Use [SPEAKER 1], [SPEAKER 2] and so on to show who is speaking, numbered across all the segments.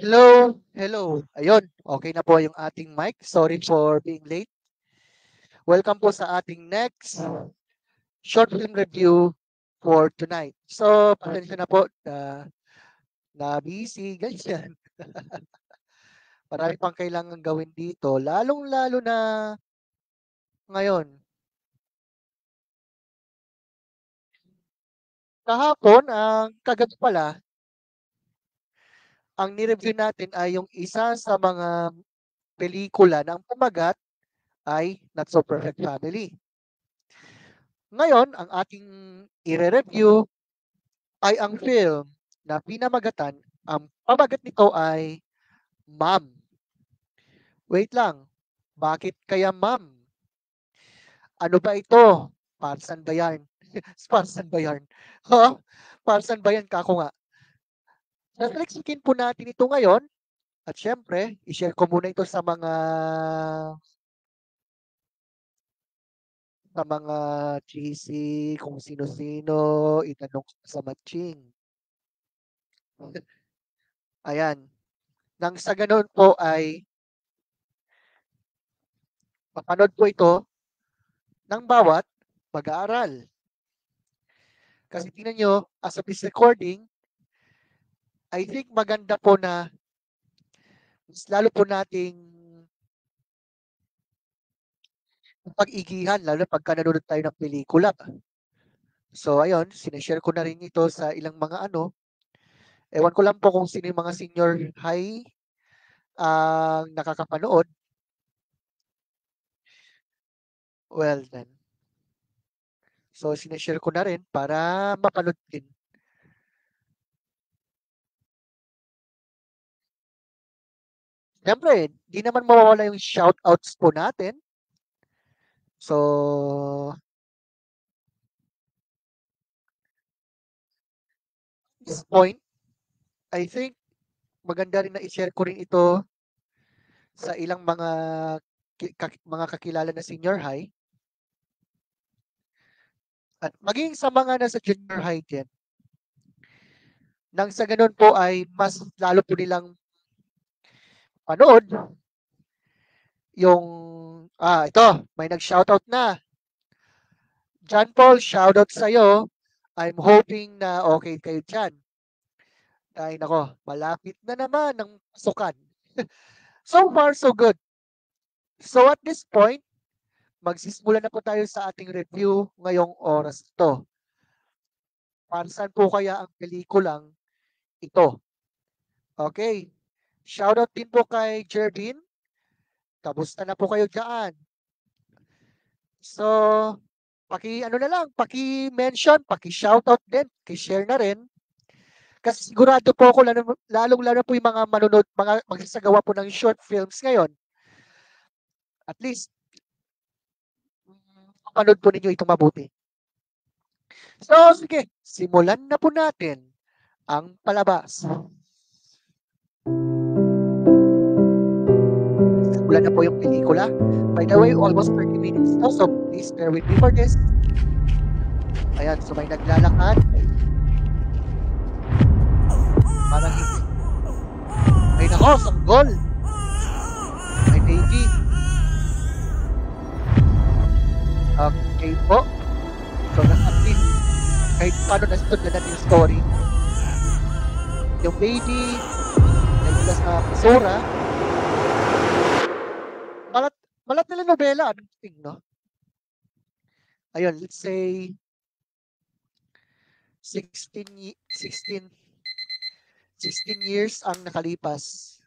[SPEAKER 1] Hello, hello. Ayun, okay na po yung ating mic. Sorry for being late. Welcome po sa ating next short film review for tonight. So, pasensya na po na busy, ganyan. Marami pang kailangan gawin dito, lalong-lalo na ngayon. Kahapon, ang kagabi pala, ang nireview natin ay yung isa sa mga pelikula na ang pamagat ay Not So Perfect Family. Ngayon, ang ating i-review ay ang film na pinamagatan. Ang pamagat nito ay Ma'am. Wait lang, bakit kaya Ma'am? Ano ba ito? Parsan ba yan? Parsan ba yan? Ha? Parsan ba yan? Kako nga. Sasaliksikin po natin ito ngayon. At syempre, i-share ko muna ito sa mga cheesy, kung sino-sino, itanong sa matching. Ayan. Nang sa ganun po ay mapanood po ito ng bawat mag-aaral. Kasi tingnan nyo, as of this recording, I think maganda po na mas lalo po nating pag-igihan, lalo pagka nanonood tayo ng pelikula. So ayun, sinashare ko na rin ito sa ilang mga ano. Ewan ko lang po kung sino yung mga senior high ang nakakapanood. Well then. So sinashare ko na rin para mapanood din. Siyempre, di naman mawawala yung shoutouts po natin. So, at this point, I think maganda rin na i-share ko rin ito sa ilang mga kakilala na senior high at maging sa mga nasa junior high din. Nang sa ganun po ay mas lalo po nilang panood yung ito, may nag-shoutout na. John Paul, shoutout sa'yo. I'm hoping na okay kayo dyan. Ay nako, malapit na naman ang pasukan. So far, so good. So at this point, magsisimula na po tayo sa ating review ngayong oras ito. Para saan po kaya ang pelikulang ito? Okay. Shoutout din po kay Jervin. Kamusta na po kayo dyan? So, ano na lang, paki-mention, paki-shoutout din, paki-share na rin. Kasi sigurado po ako, lalong-lalo po yung mga manunod, mga magsasagawa po ng short films ngayon. At least, panood po ninyo ito mabuti. So, sige, simulan na po natin ang palabas. Simulan na po yung pelikula. By the way, almost 30 minutes na, so please bear with me for this. Ayan, so may naglalakad. Parang may nako, sanggol. May baby. Okay po. So, at least, kahit paano nasunod na natin yung story. Yung baby, nagula sa basura. Malat nila nobela. Anong thing, no? Ayun, let's say 16 years ang nakalipas.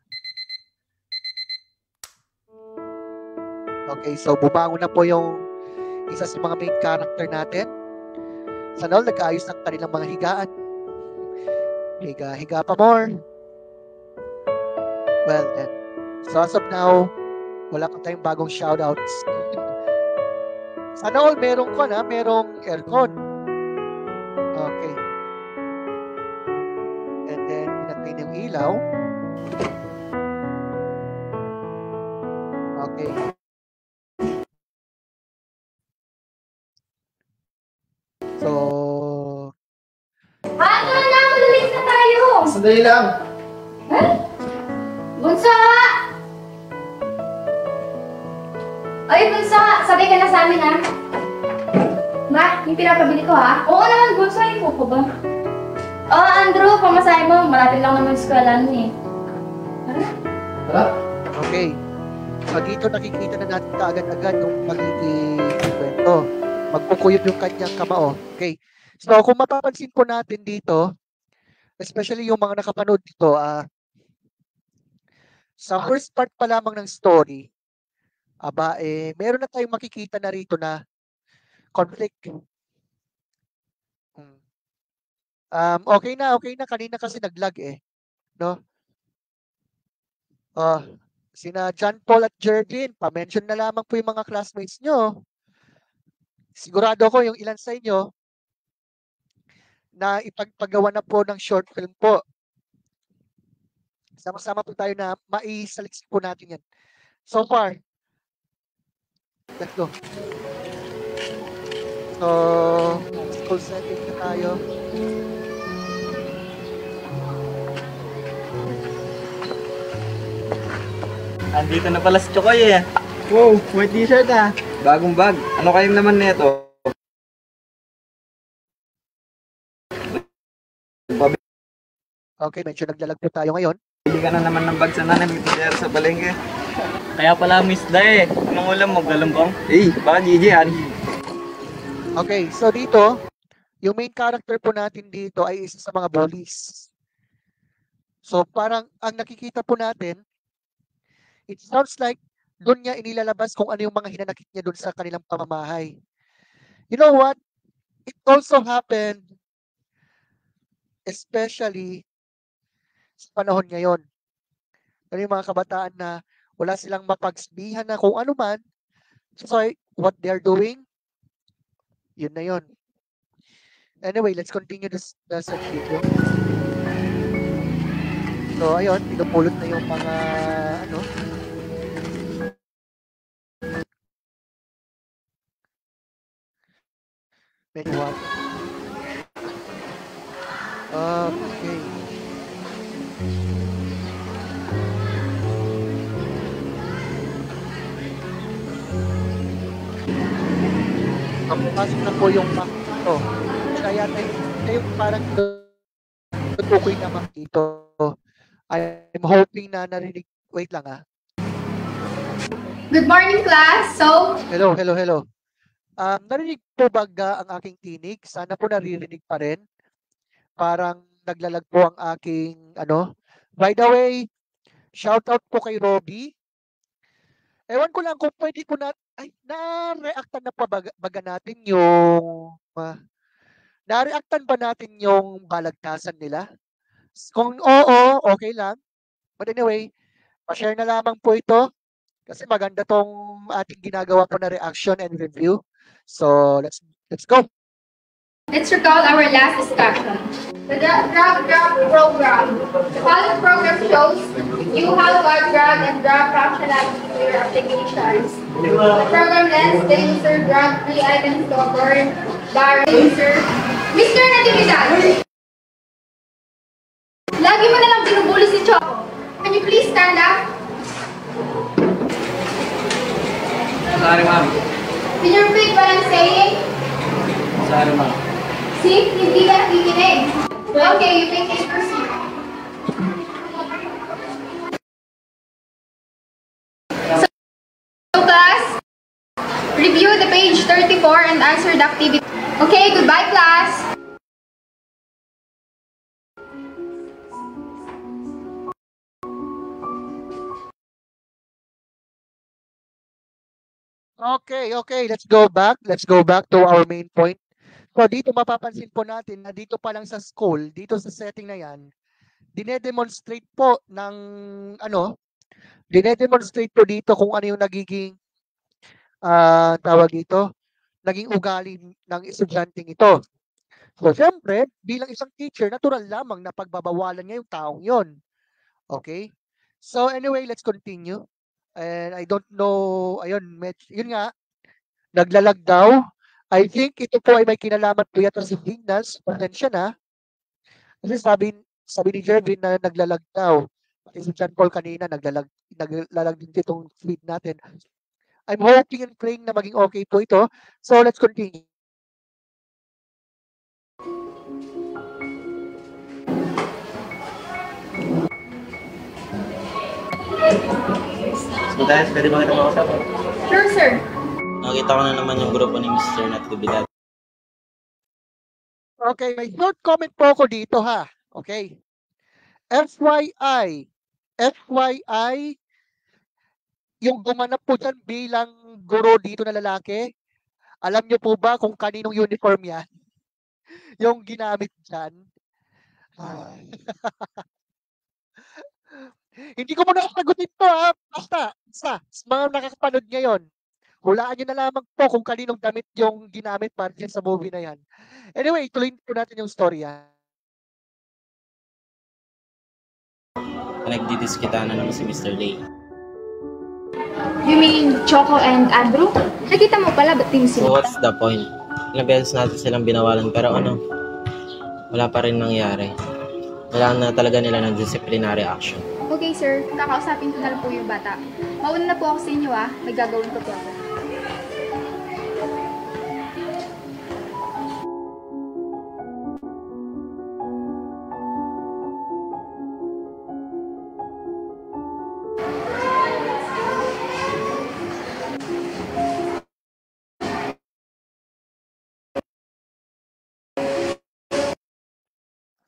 [SPEAKER 1] Okay, so bumangon na po yung isa sa mga main character natin. Sana all nag-aayos ng kanilang mga higaan. Higa pa more. Well then, so as of now, wala pa tayong bagong shoutouts. Sana all merong aircon. Okay. And then, pinatay na yung ilaw. Okay. So,
[SPEAKER 2] Ano na, malulis na tayo!
[SPEAKER 3] Sandali lang.
[SPEAKER 2] Ha? Oy, Bunso, sabay ka na sa amin, ha? Ma, yung pinapabili ko, ha? Oo naman, Bunso, yung ko ba? Oh, Andrew, pamasahe mo. Malapit lang naman yung eskwela nun, eh.
[SPEAKER 3] Tara.
[SPEAKER 1] Okay. So dito nakikita na natin kaagad-agad yung magiging kwento. Magkukuyod yung kanyang kamao. Okay. So kung mapapansin po natin dito, especially yung mga nakapanood dito, sa first part pa lamang ng story, meron na tayong makikita na rito na conflict. Okay na. Kanina kasi naglag eh. No? Sina John Paul at Jerdin, pa-mention na lamang po yung mga classmates nyo. Sigurado ko yung ilan sa inyo na ipagpagawa na po ng short film po. Sama-sama po tayo na maisaliksik po natin yan. So far, let's go. So, school setting na tayo.
[SPEAKER 4] Andito na pala si Chokoy eh.
[SPEAKER 3] Wow, may t-shirt ah.
[SPEAKER 4] Bagong bag. Ano kayong naman nito?
[SPEAKER 1] Okay, medyo naglalag po tayo ngayon.
[SPEAKER 4] Bili ka na naman ng bag sa nanay magtitira sa palengke. Kaya pala miss da eh. Anong ulam mo? Galambang? Eh, baka GG yan.
[SPEAKER 1] Okay, so dito, yung main character po natin dito ay isa sa mga bullies. So parang ang nakikita po natin, it sounds like doon niya inilalabas kung ano yung mga hinanakit niya doon sa kanilang pamamahay. You know what? It also happened, especially sa panahon ngayon. Ano yung mga kabataan na wala silang mapagsabihan na kung ano man, so what they're doing, yun na yun. Anyway, let's continue the video. So, ayun, pinupulot na yung mga, medyo what? Okay. Kapapasok na po yung map dito. Kaya yung parang tutukoy na map dito. I'm hoping na narinig. Wait lang
[SPEAKER 2] Good morning, class. So,
[SPEAKER 1] Hello. Narinig po ba ang aking tinig? Sana po naririnig pa rin. Parang naglalag po ang aking, By the way, shout out po kay Robbie. Ewan ko lang kung pwede ko na-reactan na pa baga natin yung, na-reactan ba natin yung balagtasan nila? Kung oo, okay lang. But anyway, pa-share na lamang po ito kasi maganda tong ating ginagawa po na reaction and review. So, let's go.
[SPEAKER 2] let's recall our last discussion. The drag program. The following program shows you how to add drag and drop functionality to your applications. The program lets the user drag 3 items to a board bar user. Mr. Natividad, lagi mo na lang binubuli si Choco. Can you please stand up?
[SPEAKER 4] Sorry ma'am.
[SPEAKER 2] Can you repeat what I'm saying?
[SPEAKER 4] Sorry ma'am.
[SPEAKER 2] See, hindi ka nakikinig. Okay, you may proceed. So class, review the page 34 and answer the activity. Okay, goodbye class.
[SPEAKER 1] Okay. Let's go back. Let's go back to our main point. So dito mapapansin po natin na dito pa lang sa school, dito sa setting na yan, dinedemonstrate po dinedemonstrate po dito kung ano yung nagiging tawag dito, naging ugali ng estudyanteng ito. So syempre, bilang isang teacher, natural lamang na pagbabawalan niya yung taong yon. Okay? So anyway, let's continue. And I don't know, ayun, yun nga, naglalag daw. I think ito po ay may kinalaman po yata si Vignas. Pasensya na. Kasi sabi ni Jervin na naglalag daw. Pati si John Paul kanina naglalag din itong feed natin. I'm hoping and praying na maging okay po ito. So let's continue.
[SPEAKER 4] So guys, pwede ba kita makausap?
[SPEAKER 2] Sure, sir.
[SPEAKER 5] Nakita ko na naman yung grupo ni Mr. Natividad.
[SPEAKER 1] Okay, may short comment po ako dito ha. Okay. FYI, yung gumanap po dyan bilang guro dito na lalaki, alam niyo po ba kung kaninong uniform yan? Yung ginamit dyan? Hindi ko muna sagutin to ha. Basta, sa mga nakakapanood ngayon, hulaan nyo na lamang po kung kaninong damit yung ginamit para dyan sa movie na yan. Anyway, tuloy po natin yung story ha.
[SPEAKER 5] Nagdidiskita na naman si Mr. Lay.
[SPEAKER 2] You mean Choco and Andrew? Nakita mo pala, ba't din
[SPEAKER 5] So
[SPEAKER 2] sila?
[SPEAKER 5] what's the point? Ilang beses natin silang binawalan pero wala pa rin nangyari. Kailangan na talaga nila ng disciplinary action.
[SPEAKER 2] Okay, sir. Kakausapin ko na lang po yung bata. Mauna na po ako sa inyo, ah. May gagawin ko po ako.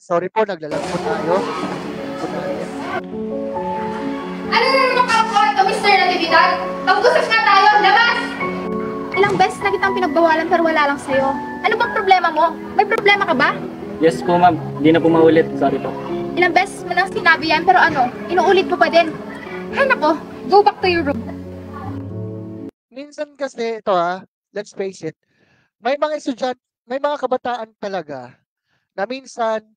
[SPEAKER 1] Sorry po, naglalag po tayo.
[SPEAKER 2] Ano na naman kakuha ito, Mr. Natividad? Pag-usap na tayo, labas! Ilang beses na kitang pinagbawalan pero wala lang sa'yo. Ano bang problema mo? May problema ka ba?
[SPEAKER 4] Yes po ma'am, hindi na po maulit. Sorry po.
[SPEAKER 2] Ilang beses mo nang sinabi yan pero ano, inuulit mo pa din. Hay nako, go back to your room.
[SPEAKER 1] Minsan kasi ito let's face it, may mga estudyante, may mga kabataan talaga na minsan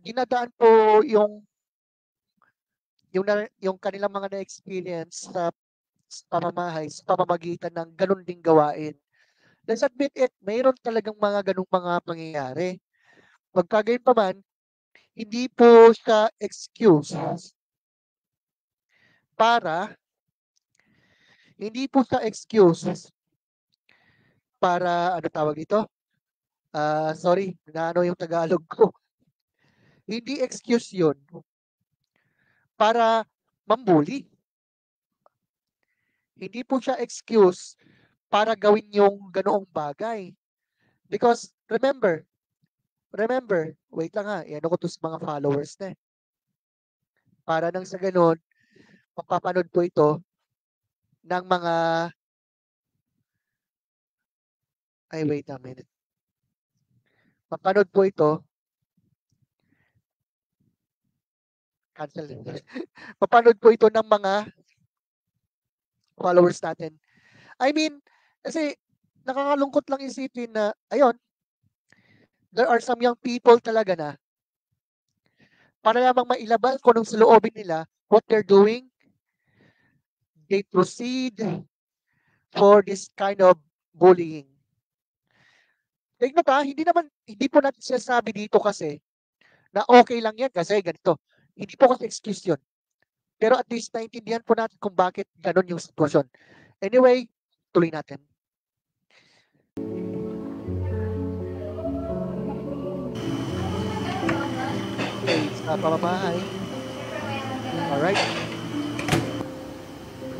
[SPEAKER 1] dinadaan po yung kanilang mga na-experience sa pamamahay, sa pamamagitan ng ganun ding gawain. Let's admit it, mayroon talagang mga ganung mga pangyayari. Magkagayon pa man, hindi po siya excuse para ano tawag dito? Sorry, naano yung Tagalog ko. Hindi excuse yun para mambuli. Hindi po siya excuse para gawin yung ganoong bagay. Because remember, wait lang ano ko to sa mga followers na para nang sa ganoon, mapapanood po ito ng mga wait a minute. Mapanood po ito cancel. Mapanood po ito ng mga followers natin. I mean, kasi nakakalungkot lang isipin na, ayun, there are some young people talaga na para lamang mailabas kung anong saloobin nila, what they're doing, they proceed for this kind of bullying. Take note hindi po natin sinasabi dito kasi na okay lang yan kasi ganito. Hindi po kasi excuse yun. Pero at least naintindihan po natin kung bakit ganun yung sitwasyon. Anyway, tuloy natin. Okay, sa pamamahay. Alright.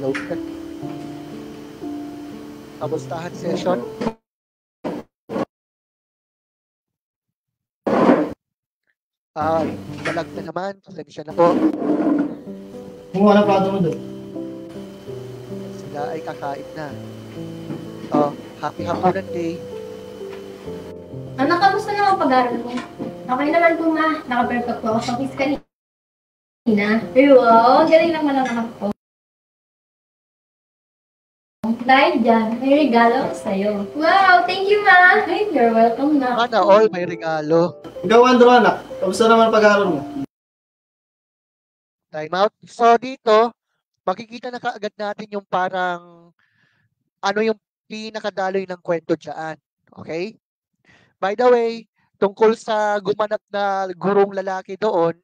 [SPEAKER 1] Load ka. Kamustahan session. Balag na naman. Pasensya na po.
[SPEAKER 3] Kumuha na plato mo doon.
[SPEAKER 1] Sila ay kakain na. Oh, happy hapunan day.
[SPEAKER 6] Anak, kamusta naman pag-aaral mo? Okay naman po ma. Naka-perfect po ako sa quiz kanina. Wow, galing naman ang anak ko. Dahil dyan, may regalo ako sa'yo.
[SPEAKER 2] Wow, thank you, ma!
[SPEAKER 6] Ay, you're welcome na.
[SPEAKER 1] Sana all may regalo.
[SPEAKER 3] Ikaw, Andrew, anak. Kamusta naman pag-aaral mo?
[SPEAKER 1] Time out. So dito, makikita na kaagad natin yung parang ano yung pinakadaloy ng kwento dyan. Okay? By the way, tungkol sa gumanap na gurong lalaki doon,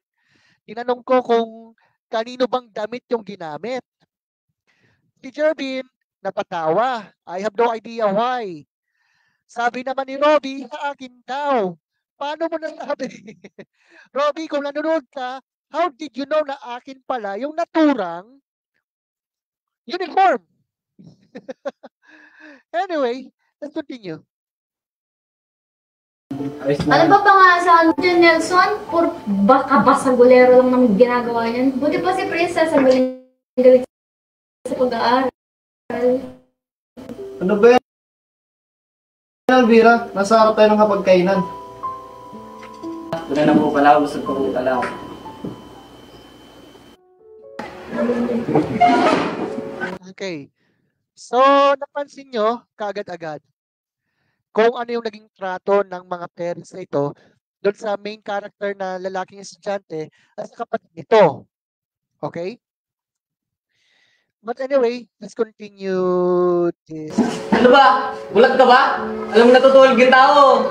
[SPEAKER 1] tinanong ko kung kanino bang damit yung ginamit. Si Jervin, napatawa. I have no idea why. Sabi naman ni Robby, sa akin daw. Paano mo nasabi? Robby, kung nanonood ka, how did you know na akin pala yung naturang uniform? Anyway, let's continue.
[SPEAKER 6] Ano ba pangasahan dyan, Nelson? Puro baka-basagulero lang naman ginagawa niyan. Buti pa si Princess ang galing sa pag-aaral.
[SPEAKER 3] Ano ba yan, Alvira? Nasa harap tayo ng kapagkainan.
[SPEAKER 4] Wala na po pala, gusto ko po pala ako.
[SPEAKER 1] Okay. So, napansin nyo, kaagad-agad, kung ano yung naging trato ng mga parents na ito doon sa main character na lalaking estudyante at sa kapatid nito. Okay? But anyway, let's continue this.
[SPEAKER 4] Ano ba? Bulag ka ba? Alam mo natutulog yung tao.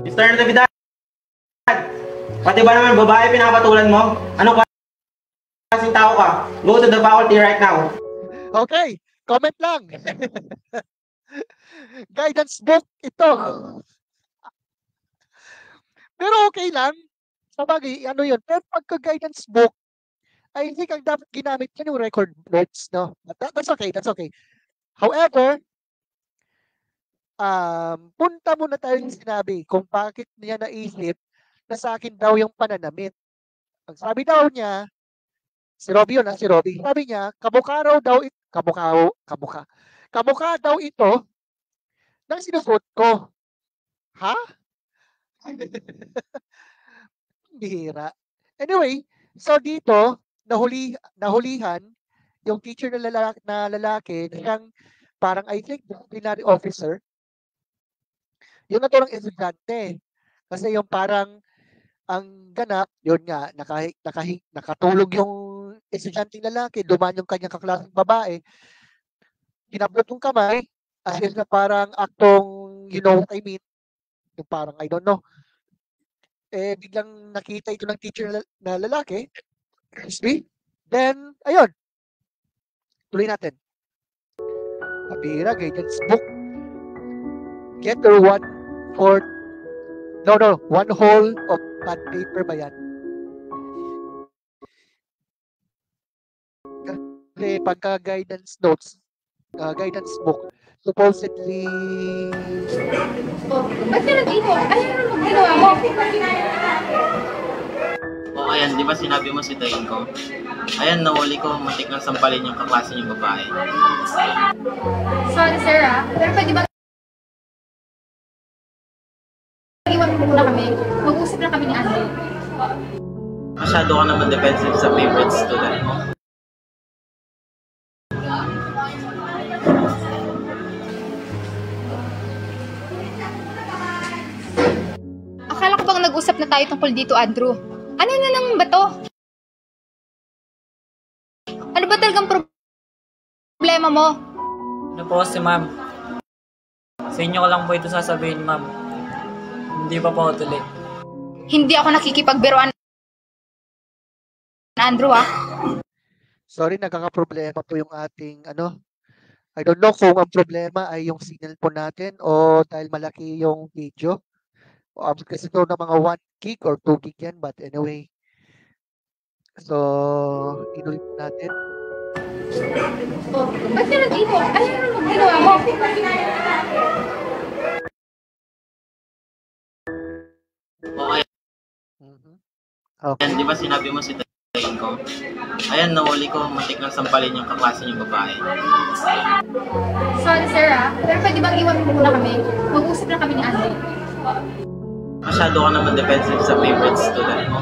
[SPEAKER 4] Mr. Natividad! Pati ba naman babae pinapatulan mo? Anong klaseng tao ka? Go to the faculty right now.
[SPEAKER 1] Okay, comment lang. Guidance book ito. Pero okay lang. Sabagay, ano yun. Pero pagka-guidance book, I think ang dapat ginamit yan yung record notes, no? That's okay, that's okay. However, punta muna tayo yung sinabi kung bakit niya naisip na sa akin daw yung pananamit. Ang sabi daw niya, si Robby yun, si Robby. Sabi niya, kamukha daw ito ng sinusot ko. Ha? Bihira. Anyway, so dito, nahulihan yung teacher na lalaki na siyang parang I think disciplinary officer. Yung naturang estudyante. Kasi yung parang ang ganap, yun nga, nakatulog yung estudyante lalaki, dumaan yung kanyang kaklaseng babae, kinablot yung kamay, as if na parang aktong, you know what I mean, yung parang, I don't know, biglang nakita ito ng teacher na lalaki, excuse me, then, ayun, tuloy natin. Kabira, guidance book. Get your 1/4 one whole of pad paper ba yan? Kasi pagka guidance notes, guidance book, supposedly...
[SPEAKER 2] Oh, ba't ka nag-iwan? Ano ginawa mo?
[SPEAKER 5] O ayan, di ba sinabi mo si Dain ko? Ayan, nahuli ko, matik na sampalin yung kaklase niyong babae.
[SPEAKER 2] Sorry, sir, pero pwede ba iwan mo muna kami? Mag-usap na kami ni Andre.
[SPEAKER 5] Masyado ka naman defensive sa favorite student mo.
[SPEAKER 2] Akala ko bang nag-usap na tayo tungkol dito, Andrew? Ano na naman ba to? Ano ba talagang problema mo?
[SPEAKER 7] Ano po kasi ma'am? Sa inyo ko lang po ito sasabihin ma'am. Hindi pa po tuloy.
[SPEAKER 2] Hindi ako nakikipagbiruan, Andrew,
[SPEAKER 1] Sorry, nagkakaproblema po yung ating, I don't know kung ang problema ay yung signal po natin o dahil malaki yung video. Kasi ito na mga 1 gig or 2 gig yan, but anyway. So, inulit natin.
[SPEAKER 2] Oh, ba't ka nag-iwan? Ano ginawa mo?
[SPEAKER 5] O ayan,
[SPEAKER 1] Okay.
[SPEAKER 5] di ba sinabi mo si Dain ko? Ayan, nahuli ko, matik na sampalin yung kaklase niyong babae.
[SPEAKER 2] Sorry, sir, pero pwede bang iwan mo muna kami? Mag-usap na kami ni Andre.
[SPEAKER 5] Masyado ka naman defensive sa favorite student mo.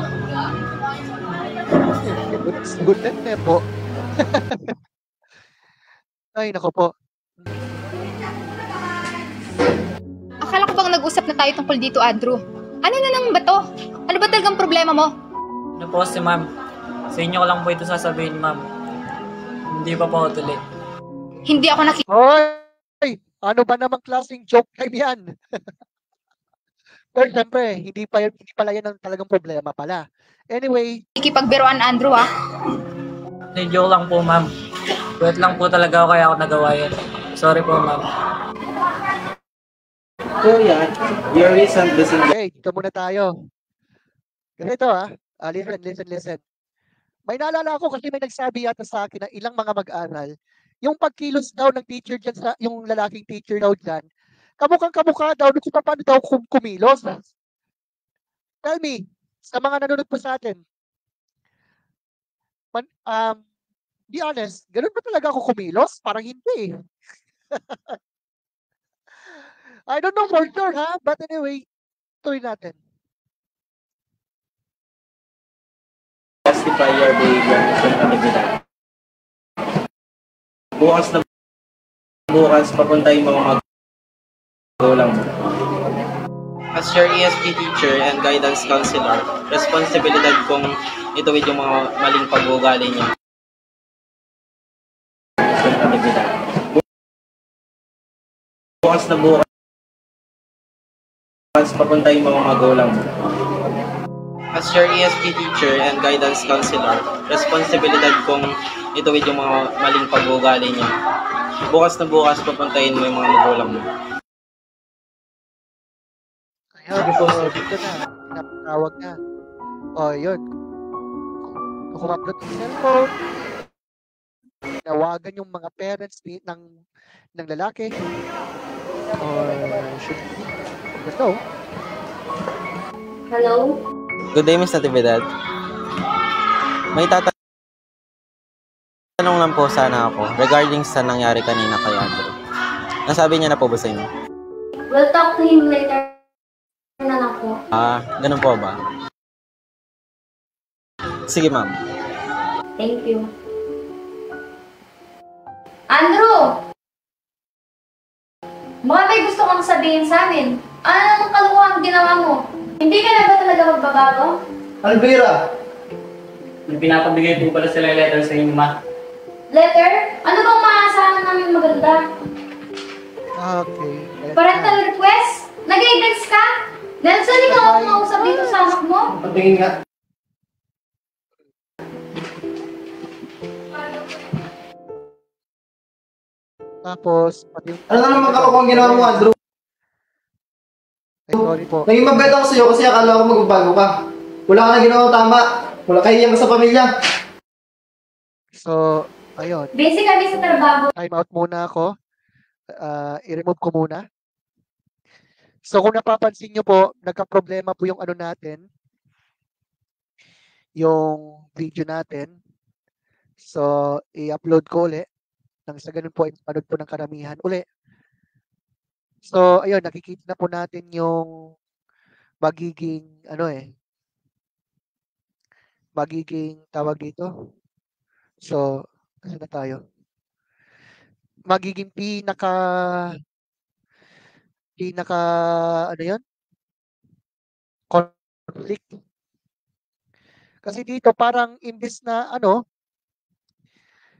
[SPEAKER 1] Student na po. Ay, nako po.
[SPEAKER 2] Akala ko bang nag-usap na tayo tungkol dito, Andrew? Ano na naman ba to? Ano ba talagang problema mo?
[SPEAKER 7] Ano po kasi ma'am? Sa inyo ko lang po ito sasabihin ma'am. Hindi pa po tuloy.
[SPEAKER 2] Hindi ako
[SPEAKER 1] Hoy! Ano ba namang klaseng joke time yan? Pero syempre, hindi pala yan ang talagang problema pala. Anyway,
[SPEAKER 2] Ikipagbiruan, Andrew, ah.
[SPEAKER 7] Hindi, joke lang po, ma'am. Wait lang po talaga ako kaya ako nagawa yun. Sorry po, ma'am.
[SPEAKER 5] So yan, your recent disengagement.
[SPEAKER 1] okay, dito muna tayo. Ganito listen. May naalala ako kasi may nagsabi yata sa akin na ilang mga mag-aral, yung pagkilos daw ng teacher dyan, yung lalaking teacher daw dyan, kamukhang-kamukha daw, kung paano daw kumilos. Tell me, sa mga nanonood po sa atin, be honest, ganun ba talaga ako kumilos? Parang hindi. I don't know for sure, ha? But anyway, tuloy natin.
[SPEAKER 5] Justify your behavior mission actividad. Bukas papunta yung mga magulang mo. As your ESP teacher and guidance counselor, responsibilidad kong ituwid yung mga maling pag-uugali niyo. Mission actividad. Bukas papunta yung mga magulang mo. As your ESP teacher and guidance counselor, responsibilidad kong ituwid yung mga maling pag-uugali niyo. Bukas papuntahin mo yung mga magulang mo.
[SPEAKER 1] Ayun, dito na. Napatawag na. O, yun. Kung kumapload ng cellphone, nawagan yung mga parents ng lalaki. Or should be. No.
[SPEAKER 6] Hello?
[SPEAKER 5] Good day, Miss Natividad. May tatanong lang po sana ako regarding sa nangyari kanina kay Andrew. Nasabi niya na po ba sa inyo?
[SPEAKER 6] We'll talk to him later na lang po.
[SPEAKER 5] Ganun po ba? Sige, ma'am.
[SPEAKER 6] Thank you. Andrew! Baka may gusto kang sabihin sa amin. Ano namang kalukuhan ginawa mo? Hindi ka na ba talaga magbabago?
[SPEAKER 3] Alvira!
[SPEAKER 7] May pinapabigay po pala sila letter sa inyo, ma.
[SPEAKER 6] Letter? Ano bang maaasahan namin maganda?
[SPEAKER 1] Okay.
[SPEAKER 6] Parental request? Nag-guidance ka? Nelson, ikaw ang mausap dito sa anak mo?
[SPEAKER 3] Patingin nga.
[SPEAKER 1] Tapos, pati yung...
[SPEAKER 3] Ano na naman kalokohan ginawa mo, Andrew?
[SPEAKER 1] Ay, sorry po.
[SPEAKER 3] Naging mabait ako sa'yo kasi akala ko magbabago ka. Wala ka na ginawa tama. Wala kahiyan ka sa pamilya.
[SPEAKER 1] So, ayun.
[SPEAKER 6] Busy kami sa trabaho.
[SPEAKER 1] Time out muna ako. I-remove ko muna. So, kung napapansin nyo po, nagka-problema po yung ano natin. Yung video natin. So, i-upload ko ulit. Nang sa ganun po, ipanood po ng karamihan uli. So, ayun, nakikita na po natin yung magiging, magiging tawag dito. So, kasi na tayo. Magiging ano yun? Conflict. Kasi dito, parang imbis na,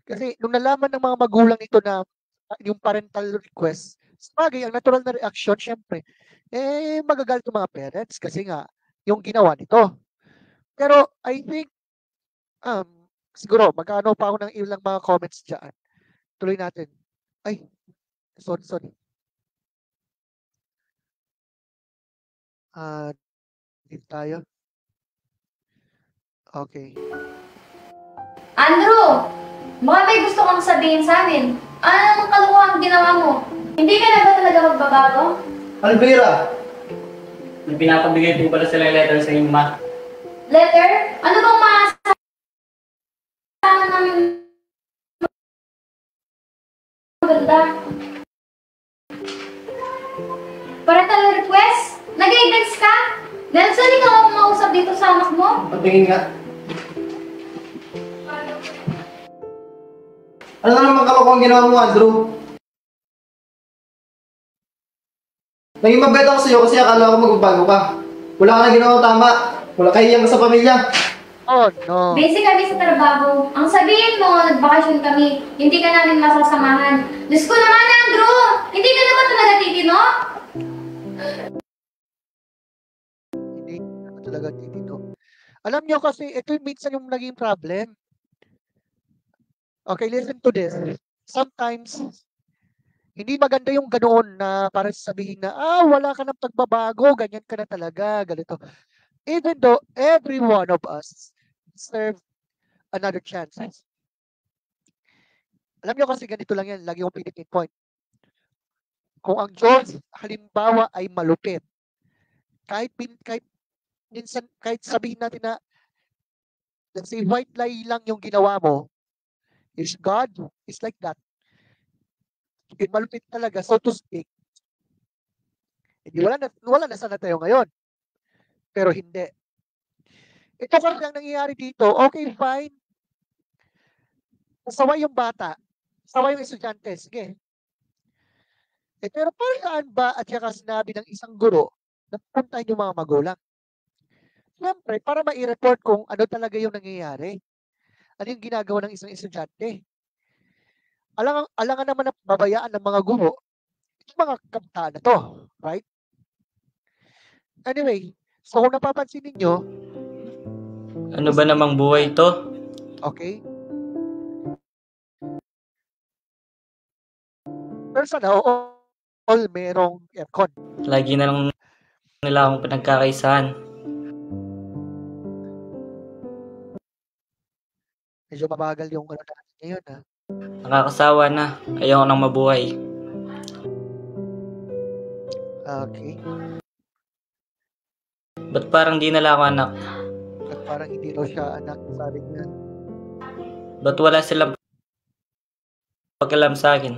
[SPEAKER 1] kasi nung nalaman ng mga magulang ito na yung parental request, sabagay, ang natural na reaction, syempre, magagalit yung mga parents kasi nga, yung ginawa nito. Pero, I think, siguro, magkano pa ako ng ilang mga comments dyan. Tuloy natin. Ay, sorry. Dito tayo. Okay.
[SPEAKER 6] Andrew! Baka may gusto kang sabihin sa amin. Ano namang kalukuhan ginawa mo? Hindi ka na ba talaga magbabago?
[SPEAKER 3] Alvira!
[SPEAKER 7] May pinapabigay po pala sila letter sa inyo, ma.
[SPEAKER 6] Letter? Ano bang maaasahan namin maganda? Parental request? Nag-guidance ka? Nelson, ikaw ang mausap dito sa anak mo?
[SPEAKER 3] Patingin nga. Ano na naman kalokohan ginawa mo, Andrew? Naging mabait ako sa'yo kasi akala ko magbabago ka. Wala ka na ginawa tama. Wala kahiyan ka sa pamilya.
[SPEAKER 1] Oh, no.
[SPEAKER 6] Busy kami sa trabaho. Ang sabihin mo, nagbakasyon kami, hindi ka namin masasamahan. Diyos ko naman, Andrew! Hindi ka naman talaga titino?
[SPEAKER 1] talaga dito. Alam nyo kasi, ito yung minsan yung naging problem. Okay, listen to this. Sometimes, hindi maganda yung ganoon na para sabihin na, wala ka ng pagbabago, ganyan ka na talaga, ganito. Even though every one of us deserve another chance. Alam nyo kasi ganito lang yan, lagi yung pinipinpoint. Kung ang Diyos, halimbawa, ay malupit, kahit minsan, kahit sabihin natin na, let's say, white lie lang yung ginawa mo, is God is like that. Yung malupit talaga, so to speak, hindi, wala na sana tayo ngayon. Pero hindi. Ito kasi ang nangyayari dito, okay, fine. Saway yung bata, saway yung estudyante, sige. Pero saan ba at saka sinabi ng isang guro na puntahin yung mga magulang? Siyempre, para ma-report kung ano talaga yung nangyayari. Ano yung ginagawa ng isang estudyante. Alangan naman na babayaan ng mga guro yung mga kabataan na to. Right? Anyway, so kung napapansin ninyo,
[SPEAKER 7] Ano ba namang buhay to?
[SPEAKER 1] okay? Pero sana, all merong aircon.
[SPEAKER 7] Lagi na lang nila akong pinagkakaisahan.
[SPEAKER 1] Medyo mabagal yung ano natin ngayon, ha?
[SPEAKER 7] Nakakasawa na. Ayoko nang mabuhay.
[SPEAKER 1] Okay.
[SPEAKER 7] Ba't parang di nila ako anak?
[SPEAKER 1] At parang hindi raw siya anak, sabi niya.
[SPEAKER 7] Ba't wala silang pag-alam sa akin?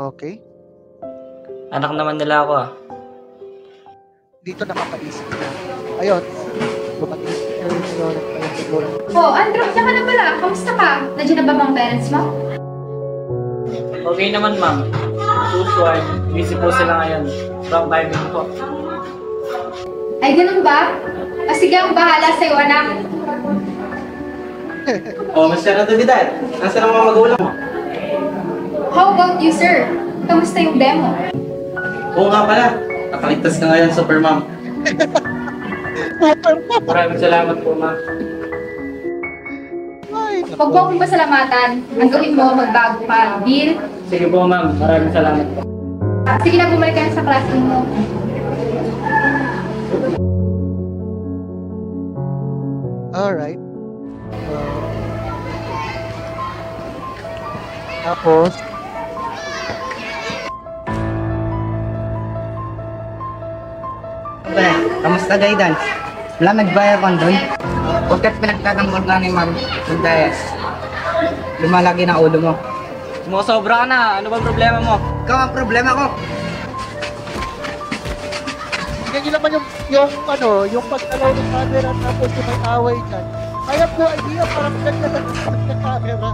[SPEAKER 1] Okay.
[SPEAKER 7] Anak naman nila ako ah.
[SPEAKER 1] Dito nakapaisip na. Ayun. Bumating siguro.
[SPEAKER 2] Oh, Andrew, siya ka na pala. Kamusta ka? Nandiyan na ba mga parents mo?
[SPEAKER 7] Okay naman ma'am. As usual, busy po sila ngayon. From timing po.
[SPEAKER 2] Ay, ganun ba? O sige, ang bahala sa'yo, anak.
[SPEAKER 4] Mr. Natividad, nasa ng mga magulang mo?
[SPEAKER 2] How about you, sir? Kamusta yung demo?
[SPEAKER 4] Oo nga pala, nakaligtas ka ngayon, super ma'am.
[SPEAKER 7] Maraming salamat po ma'am.
[SPEAKER 1] Ay,
[SPEAKER 2] Huwag mo akong pasalamatan. Ang gawin mo, magbago ka. Deal?
[SPEAKER 7] Sige po ma'am, maraming salamat po.
[SPEAKER 2] Sige na, bumalik ka na sa classroom mo.
[SPEAKER 1] alright. Tapos,
[SPEAKER 8] Pre, kamusta guidance? Wala nagbayar ka doon? Pagkat pinagtatanggol ka ni Ma'am Sundayas, lumalagi ng ulo mo.
[SPEAKER 7] Sumusobra ka na. Ano bang problema mo?
[SPEAKER 8] Ikaw ang problema ko.
[SPEAKER 1] tingnan nyo naman yung pag-alaw ng camera tapos yung may away dyan. I have no idea, parang pinagdalag ng camera.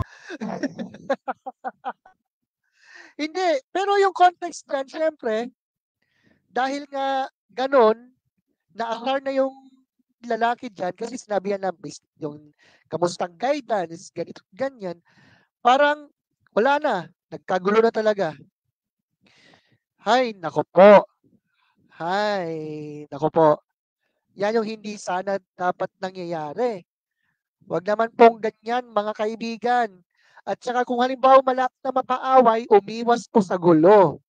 [SPEAKER 1] Hindi, pero yung context dyan, syempre, dahil nga ganon, naakar na yung lalaki dyan kasi sinabi yan na yung kamustang guidance, ganito, ganyan, parang wala na, nagkagulo na talaga. Hay, nako po. Yan yung hindi sana dapat nangyayari. Huwag naman pong ganyan, mga kaibigan. At saka kung halimbawa malapit na mapaaway, umiwas po sa gulo.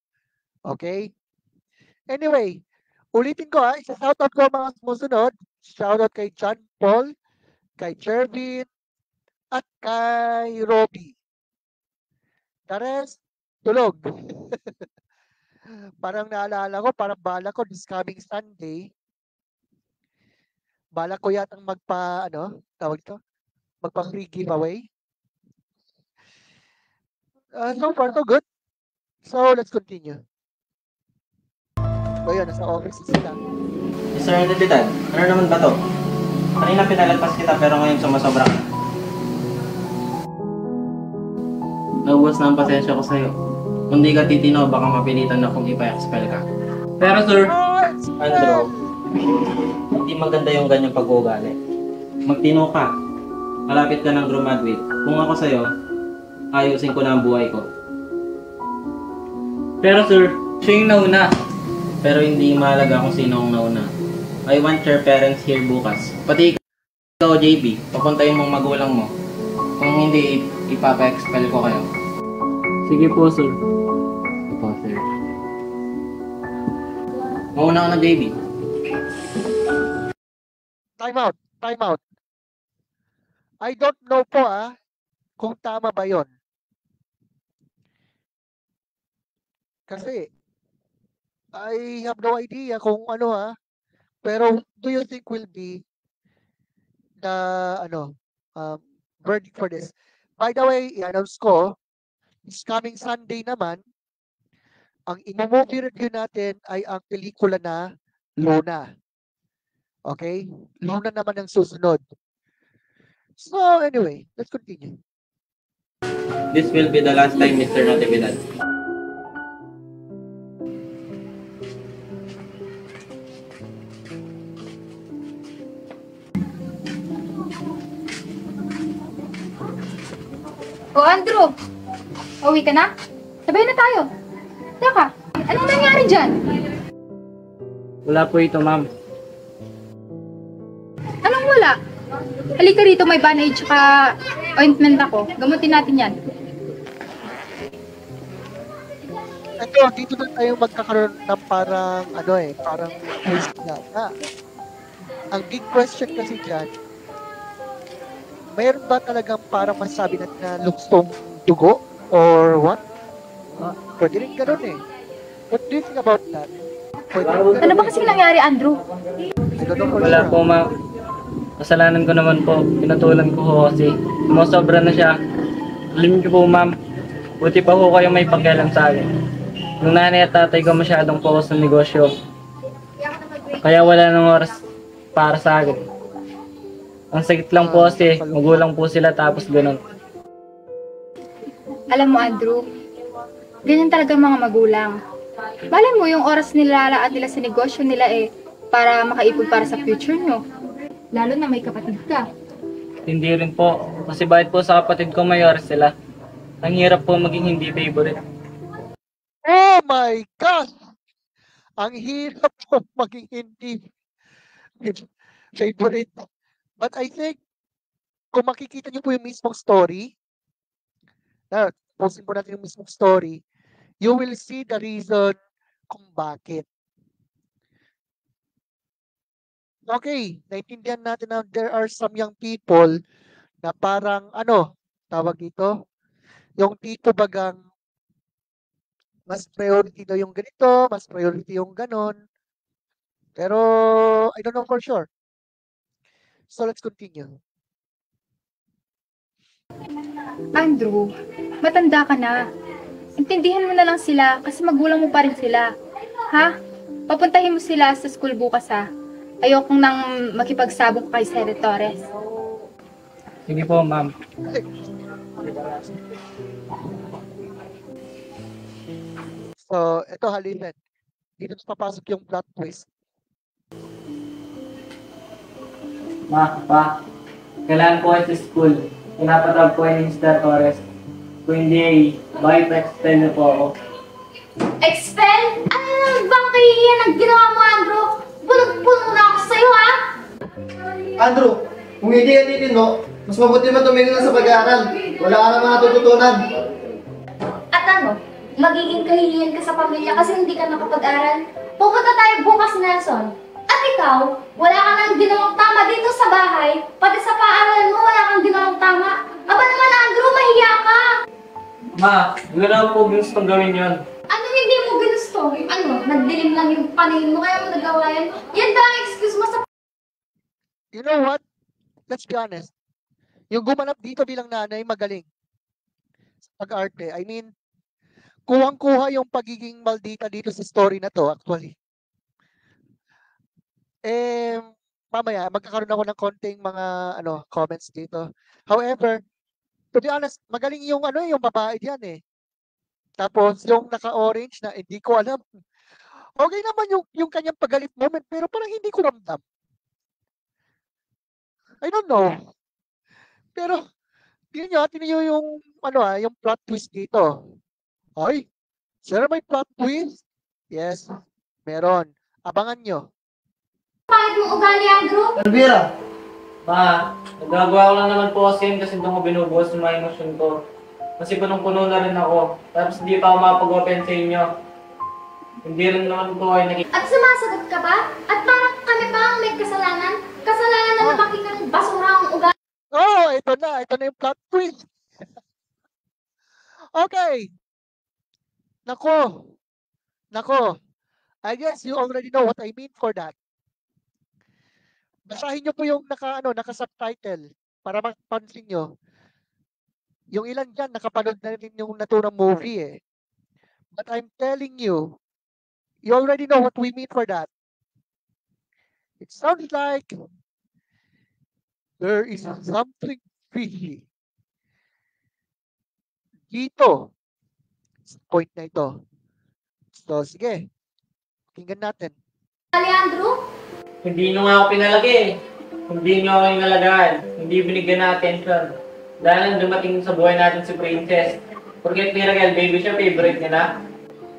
[SPEAKER 1] Okay? Anyway, ulitin ko isa-shoutout ko mga sumusunod. Shoutout kay John Paul, kay Jervin, at kay Robbie. The rest, tulog. Parang naalala ko, parang bala ko this coming Sunday, bala ko yatang magpa-free giveaway. So far, so good. So, let's continue. So, yun, nasa office sila.
[SPEAKER 4] Mr. Natividad, ano naman ba to? Kanina pinalagpas kita pero ngayon sumasobra ka.
[SPEAKER 5] Naubos na ang pasensya ko sa'yo. Kung di ka titino, baka mapilitan na kung ipa-expel ka. Pero sir,
[SPEAKER 4] Andrew, hindi maganda yung ganyang pag-uugali. Magtino ka. Malapit ka ng graduate. Kung ako sa'yo, ayusin ko na ang buhay ko.
[SPEAKER 7] Pero sir, siya yung nauna.
[SPEAKER 5] Pero hindi mahalaga kung sino ang nauna. I want your parents here bukas. Pati ikaw, JB, papuntahin mong magulang mo. Kung hindi, ipapa-expel ko kayo.
[SPEAKER 7] Sige po, sir.
[SPEAKER 5] Ito, sir. Mauna ka na, JB.
[SPEAKER 1] Time out. Time out. I don't know po kung tama ba yon. Kasi I have no idea kung ano pero do you think will be the verdict for this? By the way, i-announce ko, this coming Sunday naman, ang imo-movie review natin ay ang pelikula na Luna. Okay? Luna naman ang susunod. So anyway, let's continue.
[SPEAKER 5] This will be the last time, Mr. Natividad.
[SPEAKER 2] O Andrew, uwi ka na? Sabay na tayo. Teka, anong nangyari dyan?
[SPEAKER 7] Wala po ito, ma'am.
[SPEAKER 2] Anong wala? Halika rito, may bandage tsaka ointment ako. Gamutin natin yan.
[SPEAKER 1] Ito, dito na tayo magkakaroon ng parang parang twist na. Ang big question kasi dyan, mayroon ba talagang parang masabi natin na luksong dugo or what? Pwede rin ganun eh. What do you think about that? Pwede rin ganun
[SPEAKER 2] Ano ba
[SPEAKER 1] eh.
[SPEAKER 2] kasi nangyari, Andrew?
[SPEAKER 1] I don't know for
[SPEAKER 7] Wala
[SPEAKER 1] sure.
[SPEAKER 7] po, ma'am. Kasalanan ko naman po. Pinatulan ko ho kasi sumosobra na siya. Alam niyo po, ma'am. Buti pa ho kayo may pakialam sa akin. Nung nanay at tatay ko masyadong focus sa negosyo. Kaya wala nang oras para sa akin. Ang sakit lang po kasi magulang po sila tapos ganun.
[SPEAKER 2] Alam mo, Andrew, ganyan talaga ang mga magulang. Malay mo yung oras nilalaat nila sa negosyo nila para makaipon para sa future nyo. Lalo na may kapatid ka.
[SPEAKER 7] Hindi rin po. Kasi bahit po sa kapatid ko may oras sila. Ang hirap po maging hindi favorite.
[SPEAKER 1] Oh my God! Ang hirap po maging hindi favorite. But I think, kung makikita niyo po yung mismong story, posin po natin yung mismong story, you will see the reason kung bakit. Okay, naintindihan natin na there are some young people na parang tawag dito, yung tito bagang mas priority daw yung ganito, mas priority yung ganon. Pero I don't know for sure. So let's continue.
[SPEAKER 2] Andrew, matanda ka na. Intindihan mo na lang sila kasi magulang mo pa rin sila. Ha? Papuntahin mo sila sa school bukas ha. Ayokong nang makipagsabong kay Sir Torres.
[SPEAKER 7] Sige po, ma'am.
[SPEAKER 1] So, ito halina't. Dito papasok yung plot twist.
[SPEAKER 7] Pa, kailangan po kayo sa school. Pinapatawag po kayo ni Mr. Torres. Kung hindi, bakit pa-expel na po ako.
[SPEAKER 6] Expel? Ano naman bang kahihiyan ang ginawa mo, Andrew? Bulog-puno na ako sa'yo, ha?
[SPEAKER 3] Andrew, kung hindi ka titino, mas mabuti naman tumingin lang sa pag-aaral. Wala ka naman natututunan.
[SPEAKER 6] At ano? Magiging kahihiyan ka sa pamilya kasi hindi ka nakapag-aral? Pupunta tayo bukas, Nelson. At ikaw, wala ka nang ginawang tama dito sa bahay, pati sa paaralan mo wala kang ginawang tama. Aba naman, Andrew, mahiya ka!
[SPEAKER 7] Ma, hindi ko na po gustong gawin yun.
[SPEAKER 6] Ano hindi mo ginusto? Ano, nagdilim lang yung paningin mo kaya mo nagawa yan? Yan ba ang excuse mo sa...
[SPEAKER 1] You know what? Let's be honest. Yung gumanap dito bilang nanay, magaling. Sa pag-arte. I mean, kuhang-kuha yung pagiging maldita dito sa story na to, actually. Mamaya, magkakaroon ako ng konting mga comments dito. However, to be honest, magaling yung yung babae diyan eh. Tapos yung naka-orange na hindi ko alam. Okay naman yung kanyang pagalit moment pero parang hindi ko ramdam. I don't know. Pero tingnan niyo yung yung plot twist dito. Ay, sir, may plot twist? Yes, Meron. Abangan nyo.
[SPEAKER 6] Pangit mong ugali, Andrew.
[SPEAKER 3] Elvira,
[SPEAKER 7] Ma, nagagawa ko lang naman po kasi yun kasi doon ko binubuhos yung mga emosyon ko. Kasi punong-puno na rin ako. Tapos hindi pa ako makapag-open sa inyo. Hindi rin naman po kayo naging...
[SPEAKER 6] At sumasagot ka ba? At parang kami pa ang may kasalanan? Kasalanan na lumaki kang basura ang ugali.
[SPEAKER 1] Oh, ito na. Ito na yung plot twist. Okay. Nako. Nako. I guess you already know what I mean for that. Basahin nyo po yung naka-subtitle para mapansin nyo. Yung ilan dyan, nakapanood na rin yung naturang movie eh. But I'm telling you, you already know what we mean for that. It sounds like there is something fishy dito sa point na ito. So, sige. Tingnan natin.
[SPEAKER 6] Andrew?
[SPEAKER 7] Hindi nyo nga ako pinalaki eh. Hindi nyo ako inalagaan. Hindi binigyan na attention. Dahil nang dumating sa buhay natin si Princess. Porket Miracle, baby siya, favorite niya na.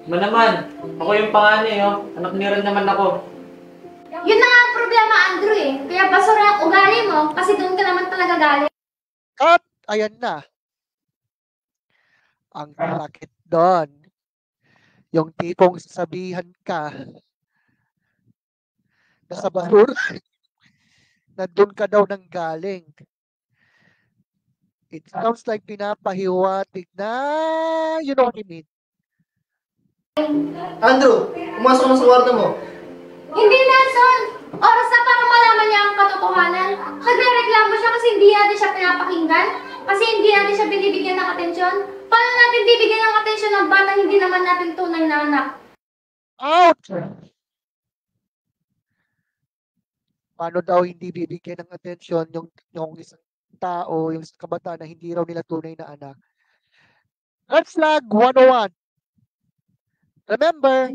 [SPEAKER 7] Naman, ako yung panganay, oh. Anak niya rin naman ako.
[SPEAKER 6] Yun na nga ang problema, Andrew eh. Kaya basura ang ugali mo kasi doon ka naman talaga galing.
[SPEAKER 1] At, ayan na. Ang sakit doon. Yung tipong sasabihan ka na sa basura na doon ka daw nang galing. It sounds like pinapahiwatig na, you know what I mean.
[SPEAKER 3] Andrew, pumasok ka na sa kwarto mo.
[SPEAKER 6] Hindi, Nelson! Oras na para malaman niya ang katotohanan. Nagre-reklamo siya kasi hindi natin siya pinapakinggan. Kasi hindi natin siya binibigyan ng atensyon. Paano natin bibigyan ng atensyon ng bata hindi naman natin tunay na anak?
[SPEAKER 1] Out! Paano daw hindi bibigyan ng atensyon yung isang tao, yung isang kabataan na hindi raw nila tunay na anak? Red flag 101. Remember,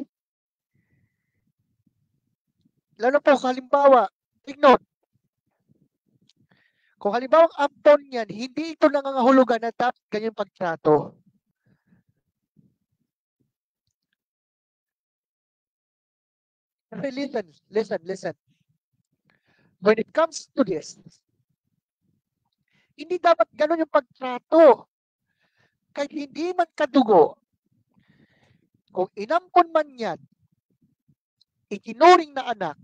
[SPEAKER 1] lalo po halimbawa, take note, kung halimbawa ang ampon niyan, hindi ito nangangahulugan na dapat ganyan pagtrato. Kasi listen. When it comes to this, hindi dapat ganun yung pagtrato. Kahit hindi man kadugo, kung inampon man yan, ikinuring na anak,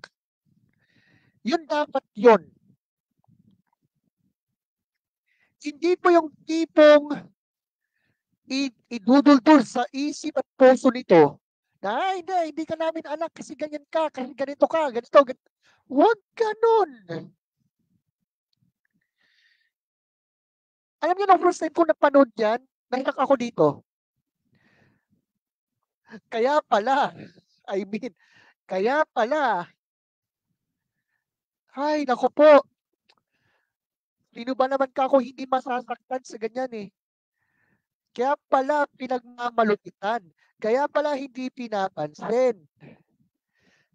[SPEAKER 1] yun dapat yun. Hindi po yung tipong iduduldul sa isip at puso nito na hindi ka namin anak kasi ganyan ka, kasi ganito ka, ganito. Huwag ganun. Alam niyo, nung first time ko napanood yan, nahinak ako dito. Kaya pala, ay, naku po, sino ba naman ka ako hindi masasaktan sa ganyan eh. Kaya pala pinagmamalupitan. Kaya pala hindi pinapansin.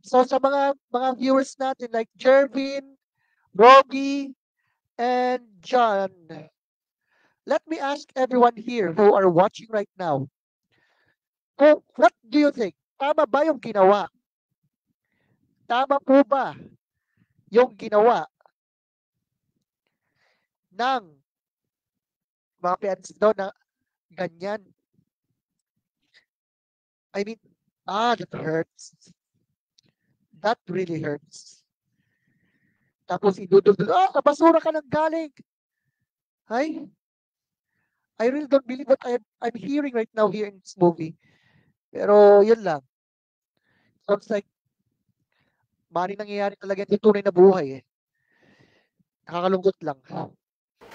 [SPEAKER 1] So sa mga viewers natin like Jervin, Robbie, and John, let me ask everyone here who are watching right now, what do you think? Tama ba yung ginawa? Tama po ba yung ginawa ng mga parents daw na ganyan? I mean, that hurts. That really hurts. Tapos idududul, sa basura ka nang galing. Ay, I really don't believe what I'm hearing right now here in this movie. Pero yun lang. Sounds like maring nangyayari talaga yung tunay na buhay eh. Nakakalungkot lang.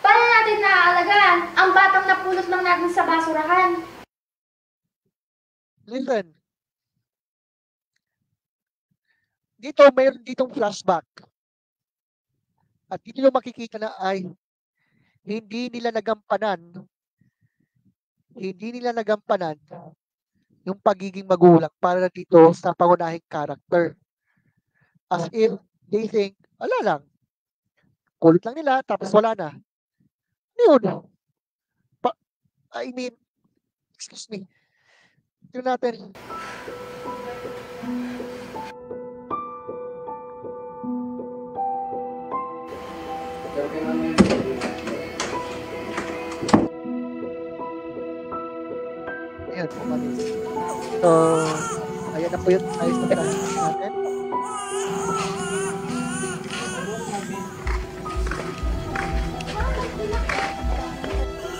[SPEAKER 6] Paano natin naaalagaan ang batang napulot lang natin sa basurahan?
[SPEAKER 1] Listen. Dito, mayroon ditong flashback. At dito yung makikita na ay hindi nila nagampanan yung pagiging magulang para dito sa pangunahing character. As if they think, wala lang. Kulit lang nila, tapos wala na. Yun. Excuse me. Tingnan natin. Ayun, umalis. So, ayan na po yun. Ayos na class natin.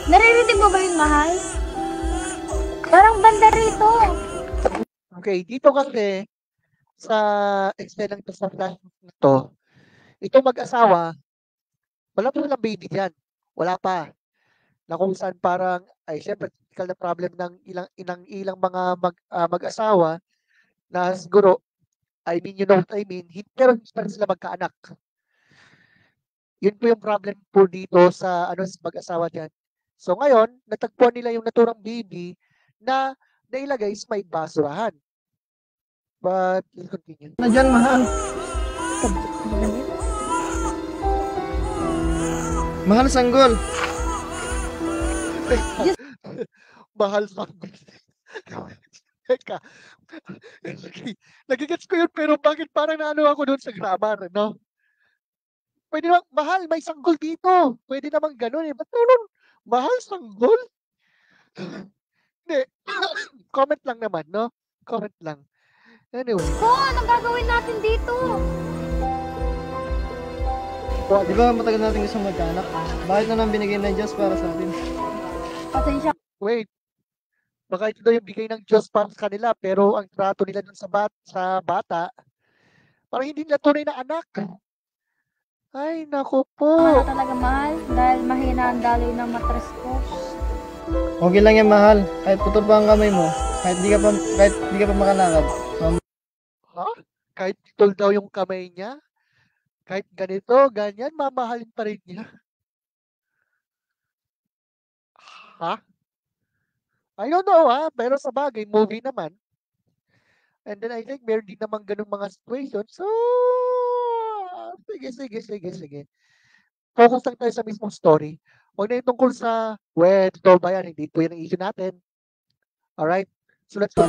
[SPEAKER 6] Naririnig mo ba yung mahal? Parang banda rito.
[SPEAKER 1] Okay, dito kasi sa extent ng to sa flash na to, itong mag-asawa, wala pa silang baby dyan. Wala pa. Na kung saan parang, ay syempre, typical na problem ng ilang mga mag-asawa na siguro, I mean, you know what I mean, pero hindi pa rin sila magkaanak. Yun po yung problem po dito sa sa mag-asawa dyan. So ngayon, natagpuan nila yung naturang baby na nailagay sa may basurahan. But, let's continue.
[SPEAKER 3] Na dyan, mahal. Mahal sanggol.
[SPEAKER 1] Mahal sanggol. Teka. Okay. Nagigets ko yun, pero bakit parang naano ako doon sa grammar, no? Pwede naman, mahal, may sanggol dito. Pwede naman ganun eh. Ba't naman, mahal sanggol? Hindi. Comment lang naman, no? Comment lang. Anyway.
[SPEAKER 6] Anong gagawin natin dito?
[SPEAKER 3] Di ba matagal natin gusto magkaanak? Bakit na lang binigay ng Diyos para sa atin?
[SPEAKER 6] Pasensya.
[SPEAKER 1] Wait. Baka ito daw yung bigay ng Diyos para sa kanila, pero ang trato nila dun sa bata, parang hindi nila tunay na anak. Ay, naku po.
[SPEAKER 6] Ano talaga mahal? Dahil mahina ang daloy ng matres ko.
[SPEAKER 3] Okay lang yan, mahal. Kahit putol pa ang kamay mo, kahit di ka pa makalakad.
[SPEAKER 1] Ha? Kahit tol daw yung kamay niya, kahit ganito, ganyan, mamahalin pa rin niya. Ha? I don't know pero sa bagay, movie naman. And then I think meron din naman ganung mga situation. So, sige. Focus lang tayo sa mismong story. Huwag na yung tungkol sa, totoo ba yan? Hindi po yan ang issue natin. Alright? So let's go.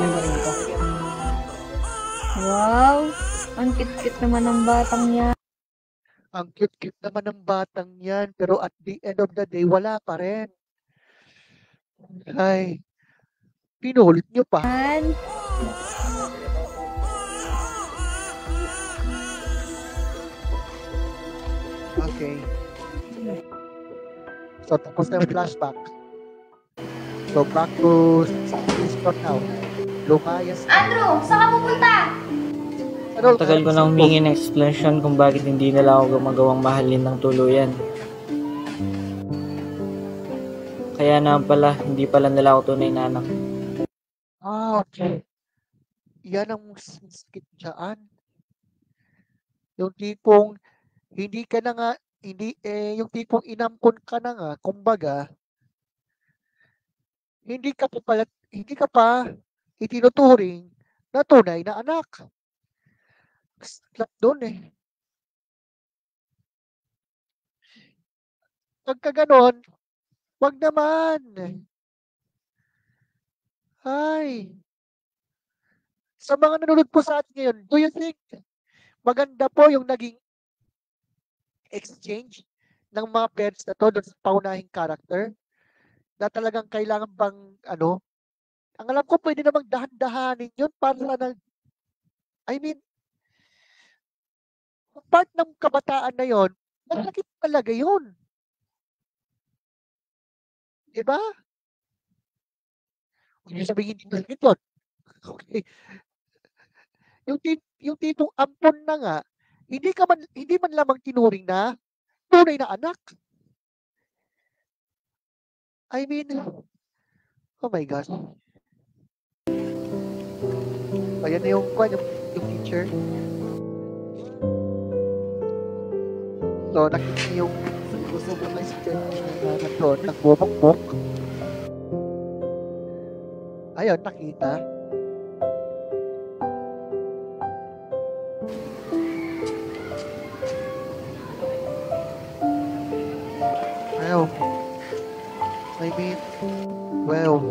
[SPEAKER 6] Wow! Ang cute-cute naman ng batang yan.
[SPEAKER 1] Ang cute-cute naman ng batang yan, pero at the end of the day, wala pa rin. Ay, pinulit nyo pa. Okay. So, tapos na yung flashback. So, back to Scott now. Lumayas.
[SPEAKER 6] Andrew, saan ka pupunta?
[SPEAKER 7] Tagal ko na humingi ng explanation kung bakit hindi nila ako magawang mahalin ng tuluyan. Kaya naman pala, hindi pala nila ako tunay na anak.
[SPEAKER 1] Okay. Yan ang sakit dyan. Yung tipong, hindi ka na nga, yung tipong inampon ka na nga, kumbaga, hindi ka pa itinuturing na tunay na anak. Sakit doon eh. Pagka ganon, wag naman. Ay. Sa mga nanonood po sa atin ngayon, do you think maganda po yung naging exchange ng mga parents na to doon sa paunahing character? Na talagang kailangan bang, ang alam ko pwede namang dahan-dahanin yun para na, part ng kabataan na yon, masakit talaga yun. Diba? Huwag niyo sabihin hindi masakit yun. Okay. Yung tipong ampon na nga, hindi man lamang tinuring na tunay na anak. Oh my gosh. Ayan na yung teacher. So, nakita yung gusto mo na student na nagbubok-bok. Ayun, nakita.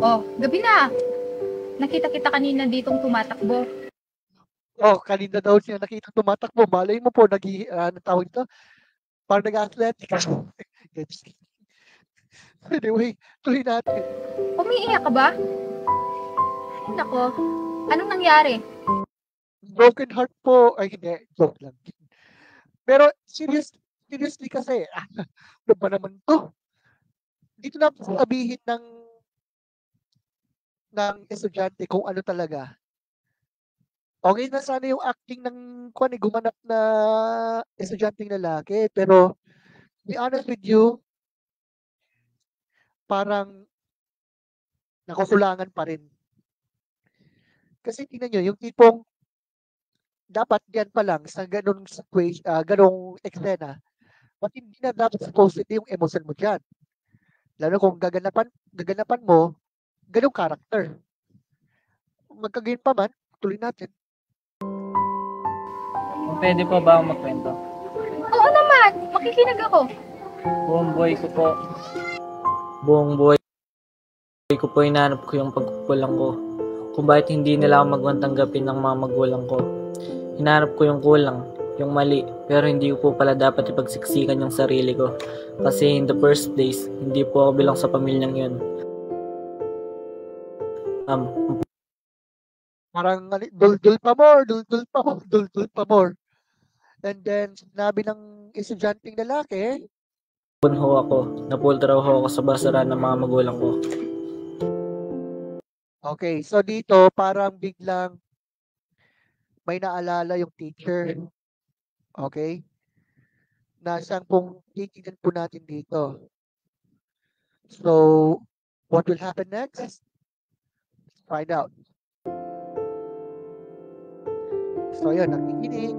[SPEAKER 2] Oh, gabi na. Nakita kita kanina ditong tumatakbo.
[SPEAKER 1] Oh, kanina daw siya nakita tumatakbo. Malay mo po, tawag ito? Parang nag-athletics. Anyway, tuloy natin.
[SPEAKER 2] Umiiyak ka ba? Nako, anong nangyari?
[SPEAKER 1] Broken heart po. Ay, hindi. Joke lang. Pero seriously kasi, ano ba naman to? Dito na sabihin ng estudyante kung ano talaga. Okay na sana yung acting ng gumanap na estudyanteng lalaki. Pero, to be honest with you, parang nakukulangan pa rin. Kasi tingnan nyo, yung tipong dapat yan pa lang sa ganung situation, ganung eksena, but hindi na dapat supposedly yung emotion mo dyan. Lalo kung gaganapan mo, ganung character. Magkagayon pa man, tuloy natin.
[SPEAKER 7] Pwede po ba akong magkwento?
[SPEAKER 2] Oo naman, makikinig ako.
[SPEAKER 7] Buong buhay ko po hinahanap ko yung pagkukulang ko. Kung bakit hindi nila ako magwantanggapin ng mga magulang ko. Hinahanap ko yung kulang, yung mali, pero hindi ko po pala dapat ipagsiksikan yung sarili ko. Kasi in the first place, hindi po ako bilang sa pamilyang yun.
[SPEAKER 1] Parang dul-dul pa more, dul-dul pa more, dul-dul pa more. And then, sinabi ng estudyanteng lalaki,
[SPEAKER 7] Ho ako, napultra ho ako sa basura ng mga magulang ko.
[SPEAKER 1] okay, so dito parang biglang may naalala yung teacher. Okay? Na siyang pong titignan po natin dito. So, what will happen next? Let's find out. So, ayan, nakikinig.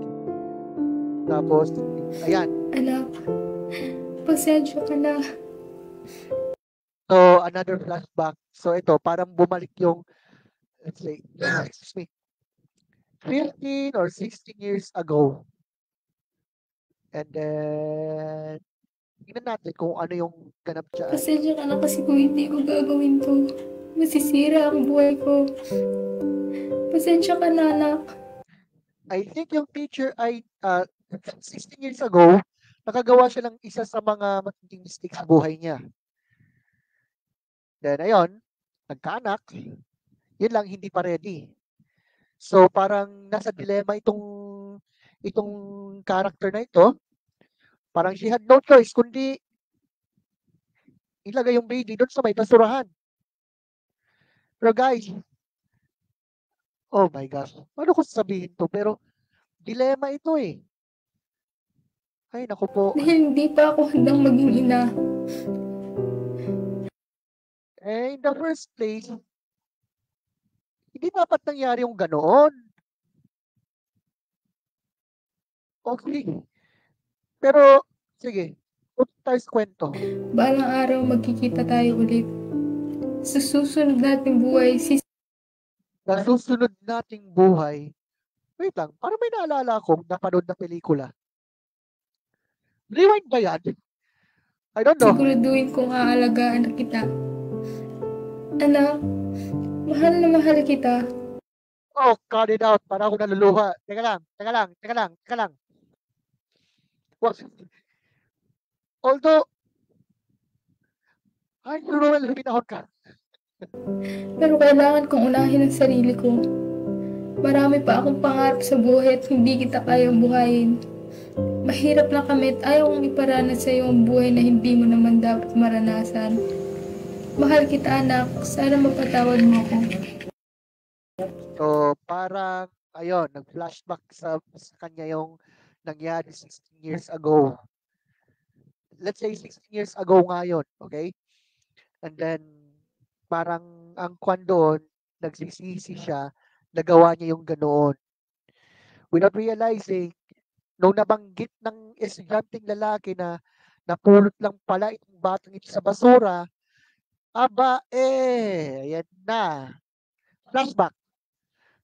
[SPEAKER 1] Tapos, ayan.
[SPEAKER 2] Anak, pasensya ka na.
[SPEAKER 1] So, another flashback. So, ito, parang bumalik yung, let's say, excuse me, 15 or 16 years ago. And then, tingnan natin kung ano yung ganap dyan.
[SPEAKER 2] Pasensya ka na kasi kung hindi ko gagawin to. Masisira ang buhay ko. Pasensya ka na, anak.
[SPEAKER 1] I think yung teacher ay 16 years ago, nakagawa siya ng isa sa mga matinding mistake sa buhay niya. Then, ayun, nagkaanak. Yun lang, hindi pa ready. So, parang nasa dilemma itong character na ito. Parang she had no choice kundi ilagay yung baby doon sa may basurahan. Pero guys, oh my gosh, paano ko sabihin to? Pero, dilemma ito eh. Ay, naku po.
[SPEAKER 2] Dahil hindi pa ako handang maging ina.
[SPEAKER 1] Eh, in the first place, hindi dapat nangyari yung ganoon. Okay. Pero, sige, punta tayo sa kwento.
[SPEAKER 2] Balang araw magkikita tayo ulit. Sa susunod nating buhay,
[SPEAKER 1] Sa susunod nating buhay, wait lang, parang may naalala akong napanood na pelikula. Rewind ba yan? I don't know.
[SPEAKER 2] siguraduhin kong aalagaan na kita. Anak, mahal na mahal kita.
[SPEAKER 1] Oh, cut it out. Para ako naluluha. Teka lang. Well, although, ay, Ruel, pinahon ka.
[SPEAKER 2] Pero kailangan kong unahin ang sarili ko. Marami pa akong pangarap sa buhay at hindi kita kayang buhayin. Mahirap lang kami at ayaw kong iparanas sa iyo ang buhay na hindi mo naman dapat maranasan. Mahal kita, anak. Sana mapatawad mo ako.
[SPEAKER 1] So, parang, ayun, nag-flashback sa kanya yung nangyari 16 years ago. Let's say 16 years ago nga yun, okay? And then, parang ang kwan doon, nagsisisi siya, nagawa niya yung ganoon. Without realizing, nung nabanggit ng estudyanteng lalaki na napulot lang pala itong batang ito sa basura, aba, ayan na. Flashback.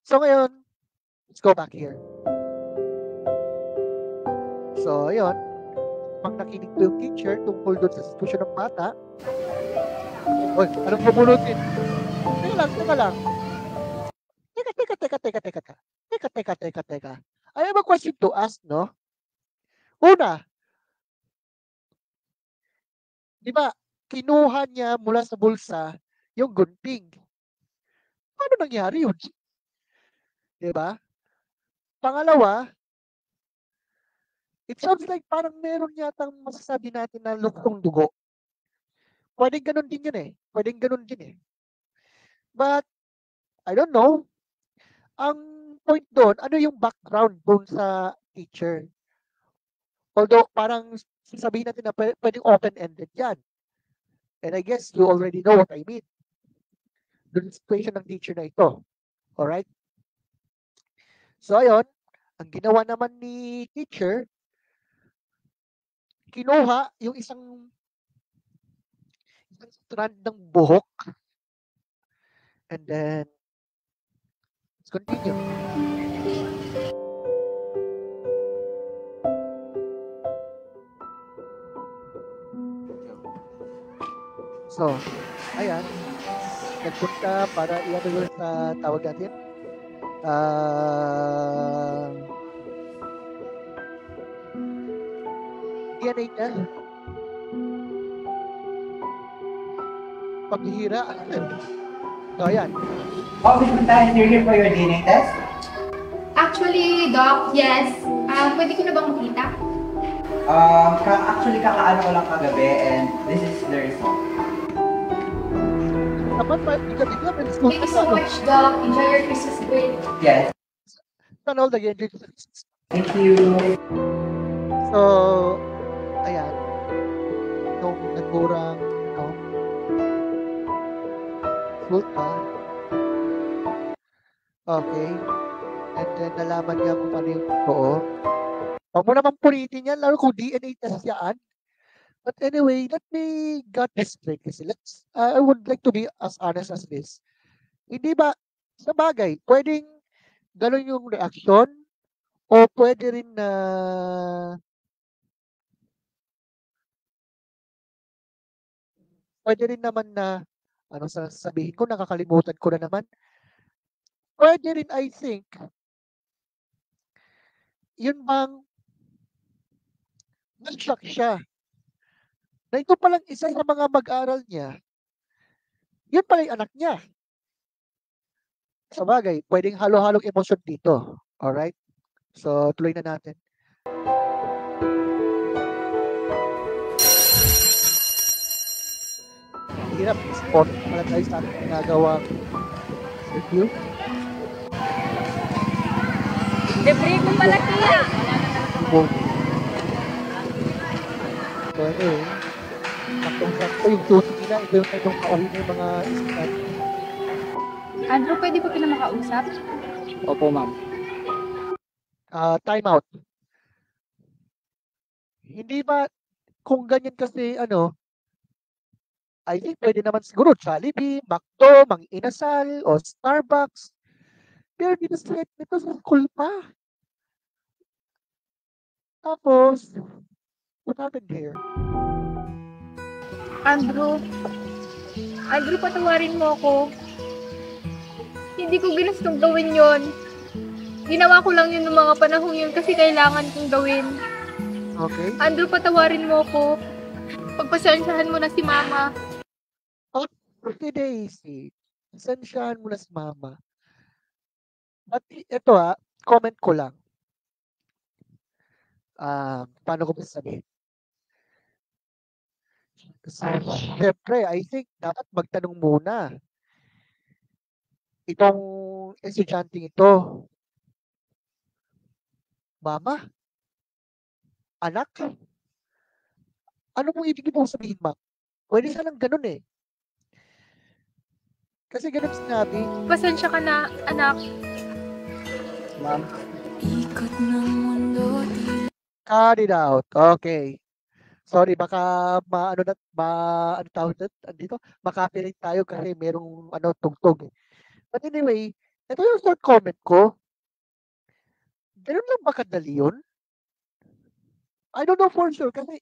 [SPEAKER 1] So ngayon, let's go back here. So, ayun. Pag nakinig po yung teacher tungkol doon sa sitwasyon ng bata, oy, anong pupulutin? Teka lang. Teka. I have a question to ask, no? Una, di ba, kinuha niya mula sa bulsa yung gunting. Paano nangyari yun? Di ba? Pangalawa, it sounds like parang meron yatang masasabi natin na luktong dugo. Pwedeng ganun din yun eh. Pwedeng ganun din eh. But, I don't know. Ang point doon, ano yung background doon sa teacher? Although, parang sasabihin natin na pwedeng open-ended yan. And I guess you already know what I mean. Doon sa situation ng teacher na ito. Alright? So, ayun. Ang ginawa naman ni teacher, kinuha yung isang strand ng buhok. And then, let's continue. So, ayan. Nagpunta para i-ano yun sa tawag natin. DNA niya. Paghihira. So, ayan.
[SPEAKER 8] Oh, Miss Montayan, you're here for your DNA test?
[SPEAKER 2] Actually, Doc, yes. Pwede ko na bang makita?
[SPEAKER 8] Actually, kakaano ko lang kagabi and this is the result.
[SPEAKER 1] Dapat pa, bigla,
[SPEAKER 2] Thank you so much, Doc. Enjoy your Christmas break.
[SPEAKER 8] Yes.
[SPEAKER 1] Sana all the gadgets.
[SPEAKER 8] Thank you.
[SPEAKER 1] So, ayan. Nung nagmurang, sulta. Okay. And then, nalaman niya kung ano yung totoo. Huwag mo naman puritin yan, lalo kung DNA test yan. But anyway, let me get this straight kasi I would like to be as honest as this. Hindi ba, sa bagay, pwedeng ganun yung reaction o pwede rin na pwede rin naman na ano sasabihin ko, nakakalimutan ko na naman. Pwede rin, I think, yun bang nag-shock siya na ito palang isa sa mga mag-aral niya, yun pala yung anak niya. Sa bagay, pwedeng halo-halong emosyon dito. Alright? So, tuloy na natin. Hirap, sport pala tayo sa ating ginagawang review.
[SPEAKER 6] Debris ko pala kaya.
[SPEAKER 1] So, anyway, saktong-sakto yung tuti nila, ito yung itong kauwi na yung mga isipan.
[SPEAKER 2] Andrew, pwede ba kita makausap?
[SPEAKER 7] Opo, ma'am.
[SPEAKER 1] Time out. Hindi ba, kung ganyan kasi, I think pwede naman siguro Jollibee, McDo, Mang Inasal, o Starbucks. Pero dito sa school pa. Tapos, what happened here?
[SPEAKER 2] Andrew, patawarin mo ako. Hindi ko ginustong gawin yon. Ginawa ko lang yun ng mga panahong yun kasi kailangan kong gawin.
[SPEAKER 1] Okay.
[SPEAKER 2] Andrew, patawarin mo ako. Pagpasensyahan mo na si Mama.
[SPEAKER 1] Okay, Daisy. Pasensyahan mo na si Mama. But ito comment ko lang. Paano ko sabihin? Siyempre, I think dapat magtanong muna. Itong estudyanteng ito. Mama? Anak? Ano pong ibig mong sabihin, Ma? Pwede sanang ganun eh. Kasi ganun sinabi.
[SPEAKER 2] Pasensya ka na, anak.
[SPEAKER 7] Ma'am.
[SPEAKER 1] Cut it out. Okay. Sorry, baka makapilit tayo kasi merong tugtog. But anyway, ito yung short comment ko. Ganun lang ba kadali yun? I don't know for sure kasi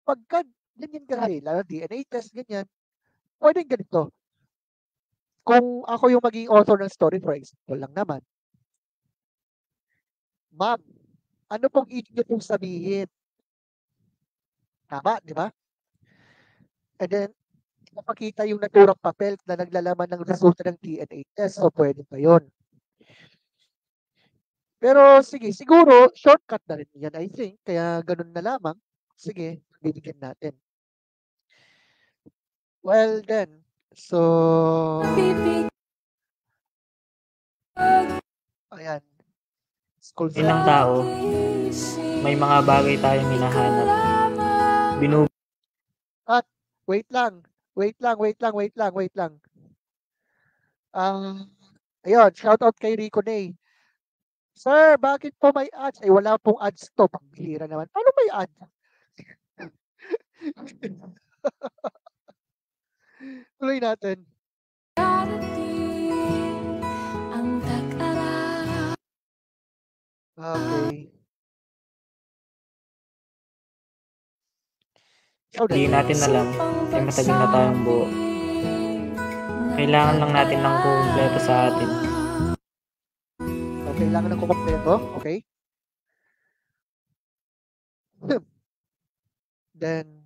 [SPEAKER 1] pagka ganyan kasi, lalo DNA test, ganyan, pwedeng ganito. Kung ako yung maging author ng story, for example lang naman. Ma'am, ano pong ibig niyo pong sabihin? Tama, di ba? And then, ipapakita yung naturang papel na naglalaman ng resulta ng DNA test. So, pwede pa yun. Pero sige, siguro shortcut na rin yan, I think. Kaya ganun na lamang. Sige, bibigyan natin. Well then, so ayan. School
[SPEAKER 7] Bilang tao, may mga bagay tayong hinahanap.
[SPEAKER 1] At wait lang. Ayun, shout out kay Rico Nay. Sir, bakit po may ads? Ay, wala pong ads to. Pambihira naman. Paano may ads? Tuloy natin. Okay.
[SPEAKER 7] Hindi natin alam, ay matagal na tayong buo. Kailangan lang natin ng kumpleto sa atin.
[SPEAKER 1] So, kailangan ng kumpleto. Okay. Then,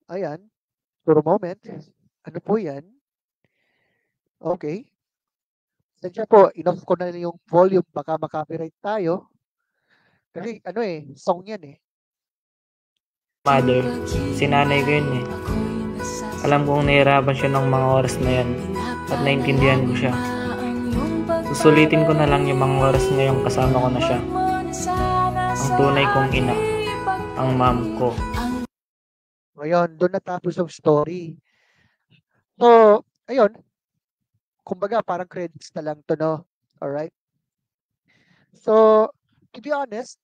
[SPEAKER 1] ayan. For a moment. Ano po yan? Okay. Sensya po, enough ko na yung volume. Baka makapiright tayo. Kasi ano song yan
[SPEAKER 7] Mother, sinanay ko yun eh. Alam kong nahirapan siya ng mga oras na yan at naintindihan ko siya. Susulitin ko na lang yung mga oras ngayong kasama ko na siya. Ang tunay kong ina, ang mom ko.
[SPEAKER 1] Ngayon, doon natapos yung story. So, ayun. Kumbaga, parang credits na lang to, no? Alright? So, to be honest,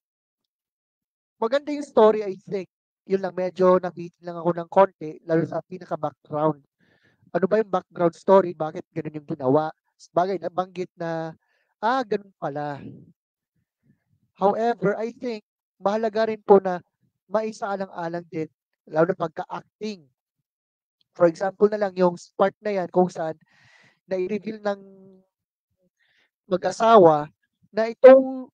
[SPEAKER 1] maganda yung story, I think. Yun lang, medyo nabitin lang ako ng konti, lalo sa pinaka-background. Ano ba yung background story? Bakit ganun yung ginawa? Bagay, nabanggit na, ganun pala. However, I think, mahalaga rin po na maisaalang-alang din, lalo na pagka-acting. For example na lang, yung part na yan kung saan na-reveal ng mag-asawa na itong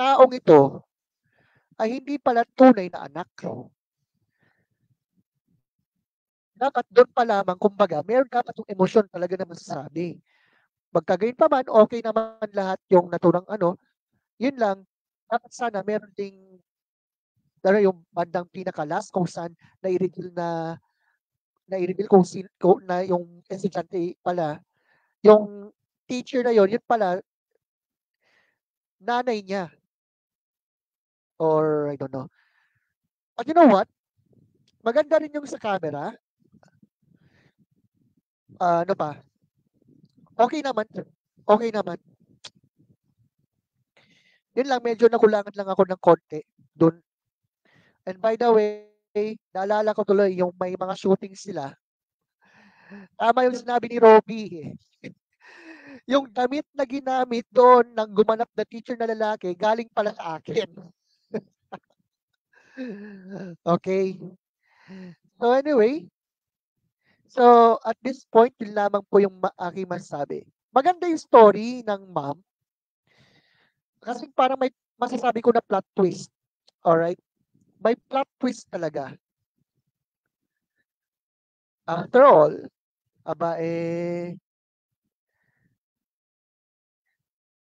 [SPEAKER 1] taong ito ay hindi pala tunay na anak. Dapat doon pa lamang, kumbaga, meron dapat yung emosyon talaga na masasabi. Magkagayon pa man, okay naman lahat yung naturang yun lang, dapat sana meron ding yung bandang pinaka-last kung saan na-reveal kung na yung estudyante pala, yung teacher na yun pala, nanay niya. Or, I don't know. But you know what? Maganda rin yung sa camera. Ano pa? Okay naman. Yun lang, medyo nakulangan lang ako ng konti dun. And by the way, naalala ko tuloy yung may mga shooting sila. Tama yung sinabi ni Robby. Yung damit na ginamit doon ng gumanap na teacher na lalaki, galing pala sa akin. Okay. So anyway, so at this point, yun lamang po yung aking masasabi. Maganda yung story ng mom. Kasi parang may masasabi ko na plot twist. Alright? May plot twist talaga. After all,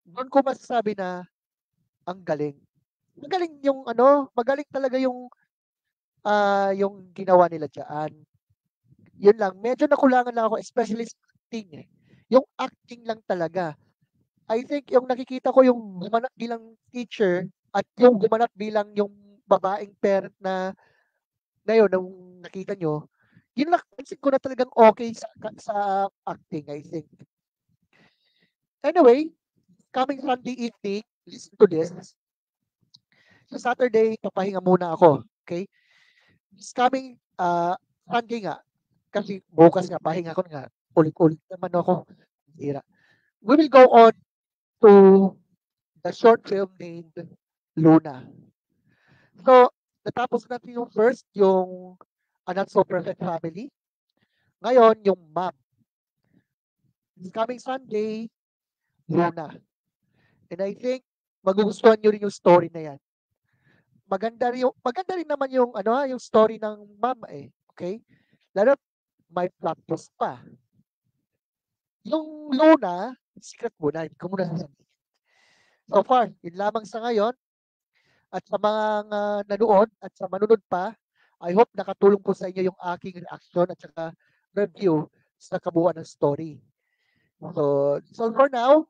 [SPEAKER 1] doon ko masasabi na ang galing. Magaling yung magaling talaga yung ginawa nila diyan. Yun lang, medyo nakulangan lang ako, especially sa acting Yung acting lang talaga. I think yung nakikita ko yung gumanap bilang teacher at yung gumanap bilang yung babaeng parent na ngayon, nung nakita nyo, yun lang, pansin ko na talagang okay sa acting, I think. Anyway, coming Sunday evening, listen to this. Sa Saturday, papahinga muna ako. Okay? This coming Sunday nga, kasi bukas nga, pahinga ko nga, ulit-ulit naman ako. Hira. We will go on to the short film named Luna. So, natapos natin yung first, yung A Not So Perfect Family. Ngayon, yung Mom. This coming Sunday, Luna. And I think, magugustuhan nyo rin yung story na yan. maganda rin naman yung yung story ng mama eh. Okay? Lalo may plot twist pa. Yung Luna, secret muna, hindi ko muna sasabihin. So far, yun lamang sa ngayon at sa mga nanood at sa manunod pa, I hope nakatulong po sa inyo yung aking reaction at saka review sa kabuuan ng story. So for now,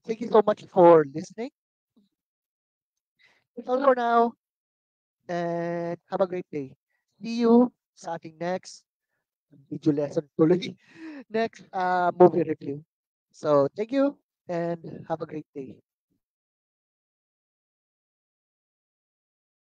[SPEAKER 1] thank you so much for listening. That's all for now. And have a great day. See you sa ating next video lesson tuloy. Next movie review. So thank you and have a great day.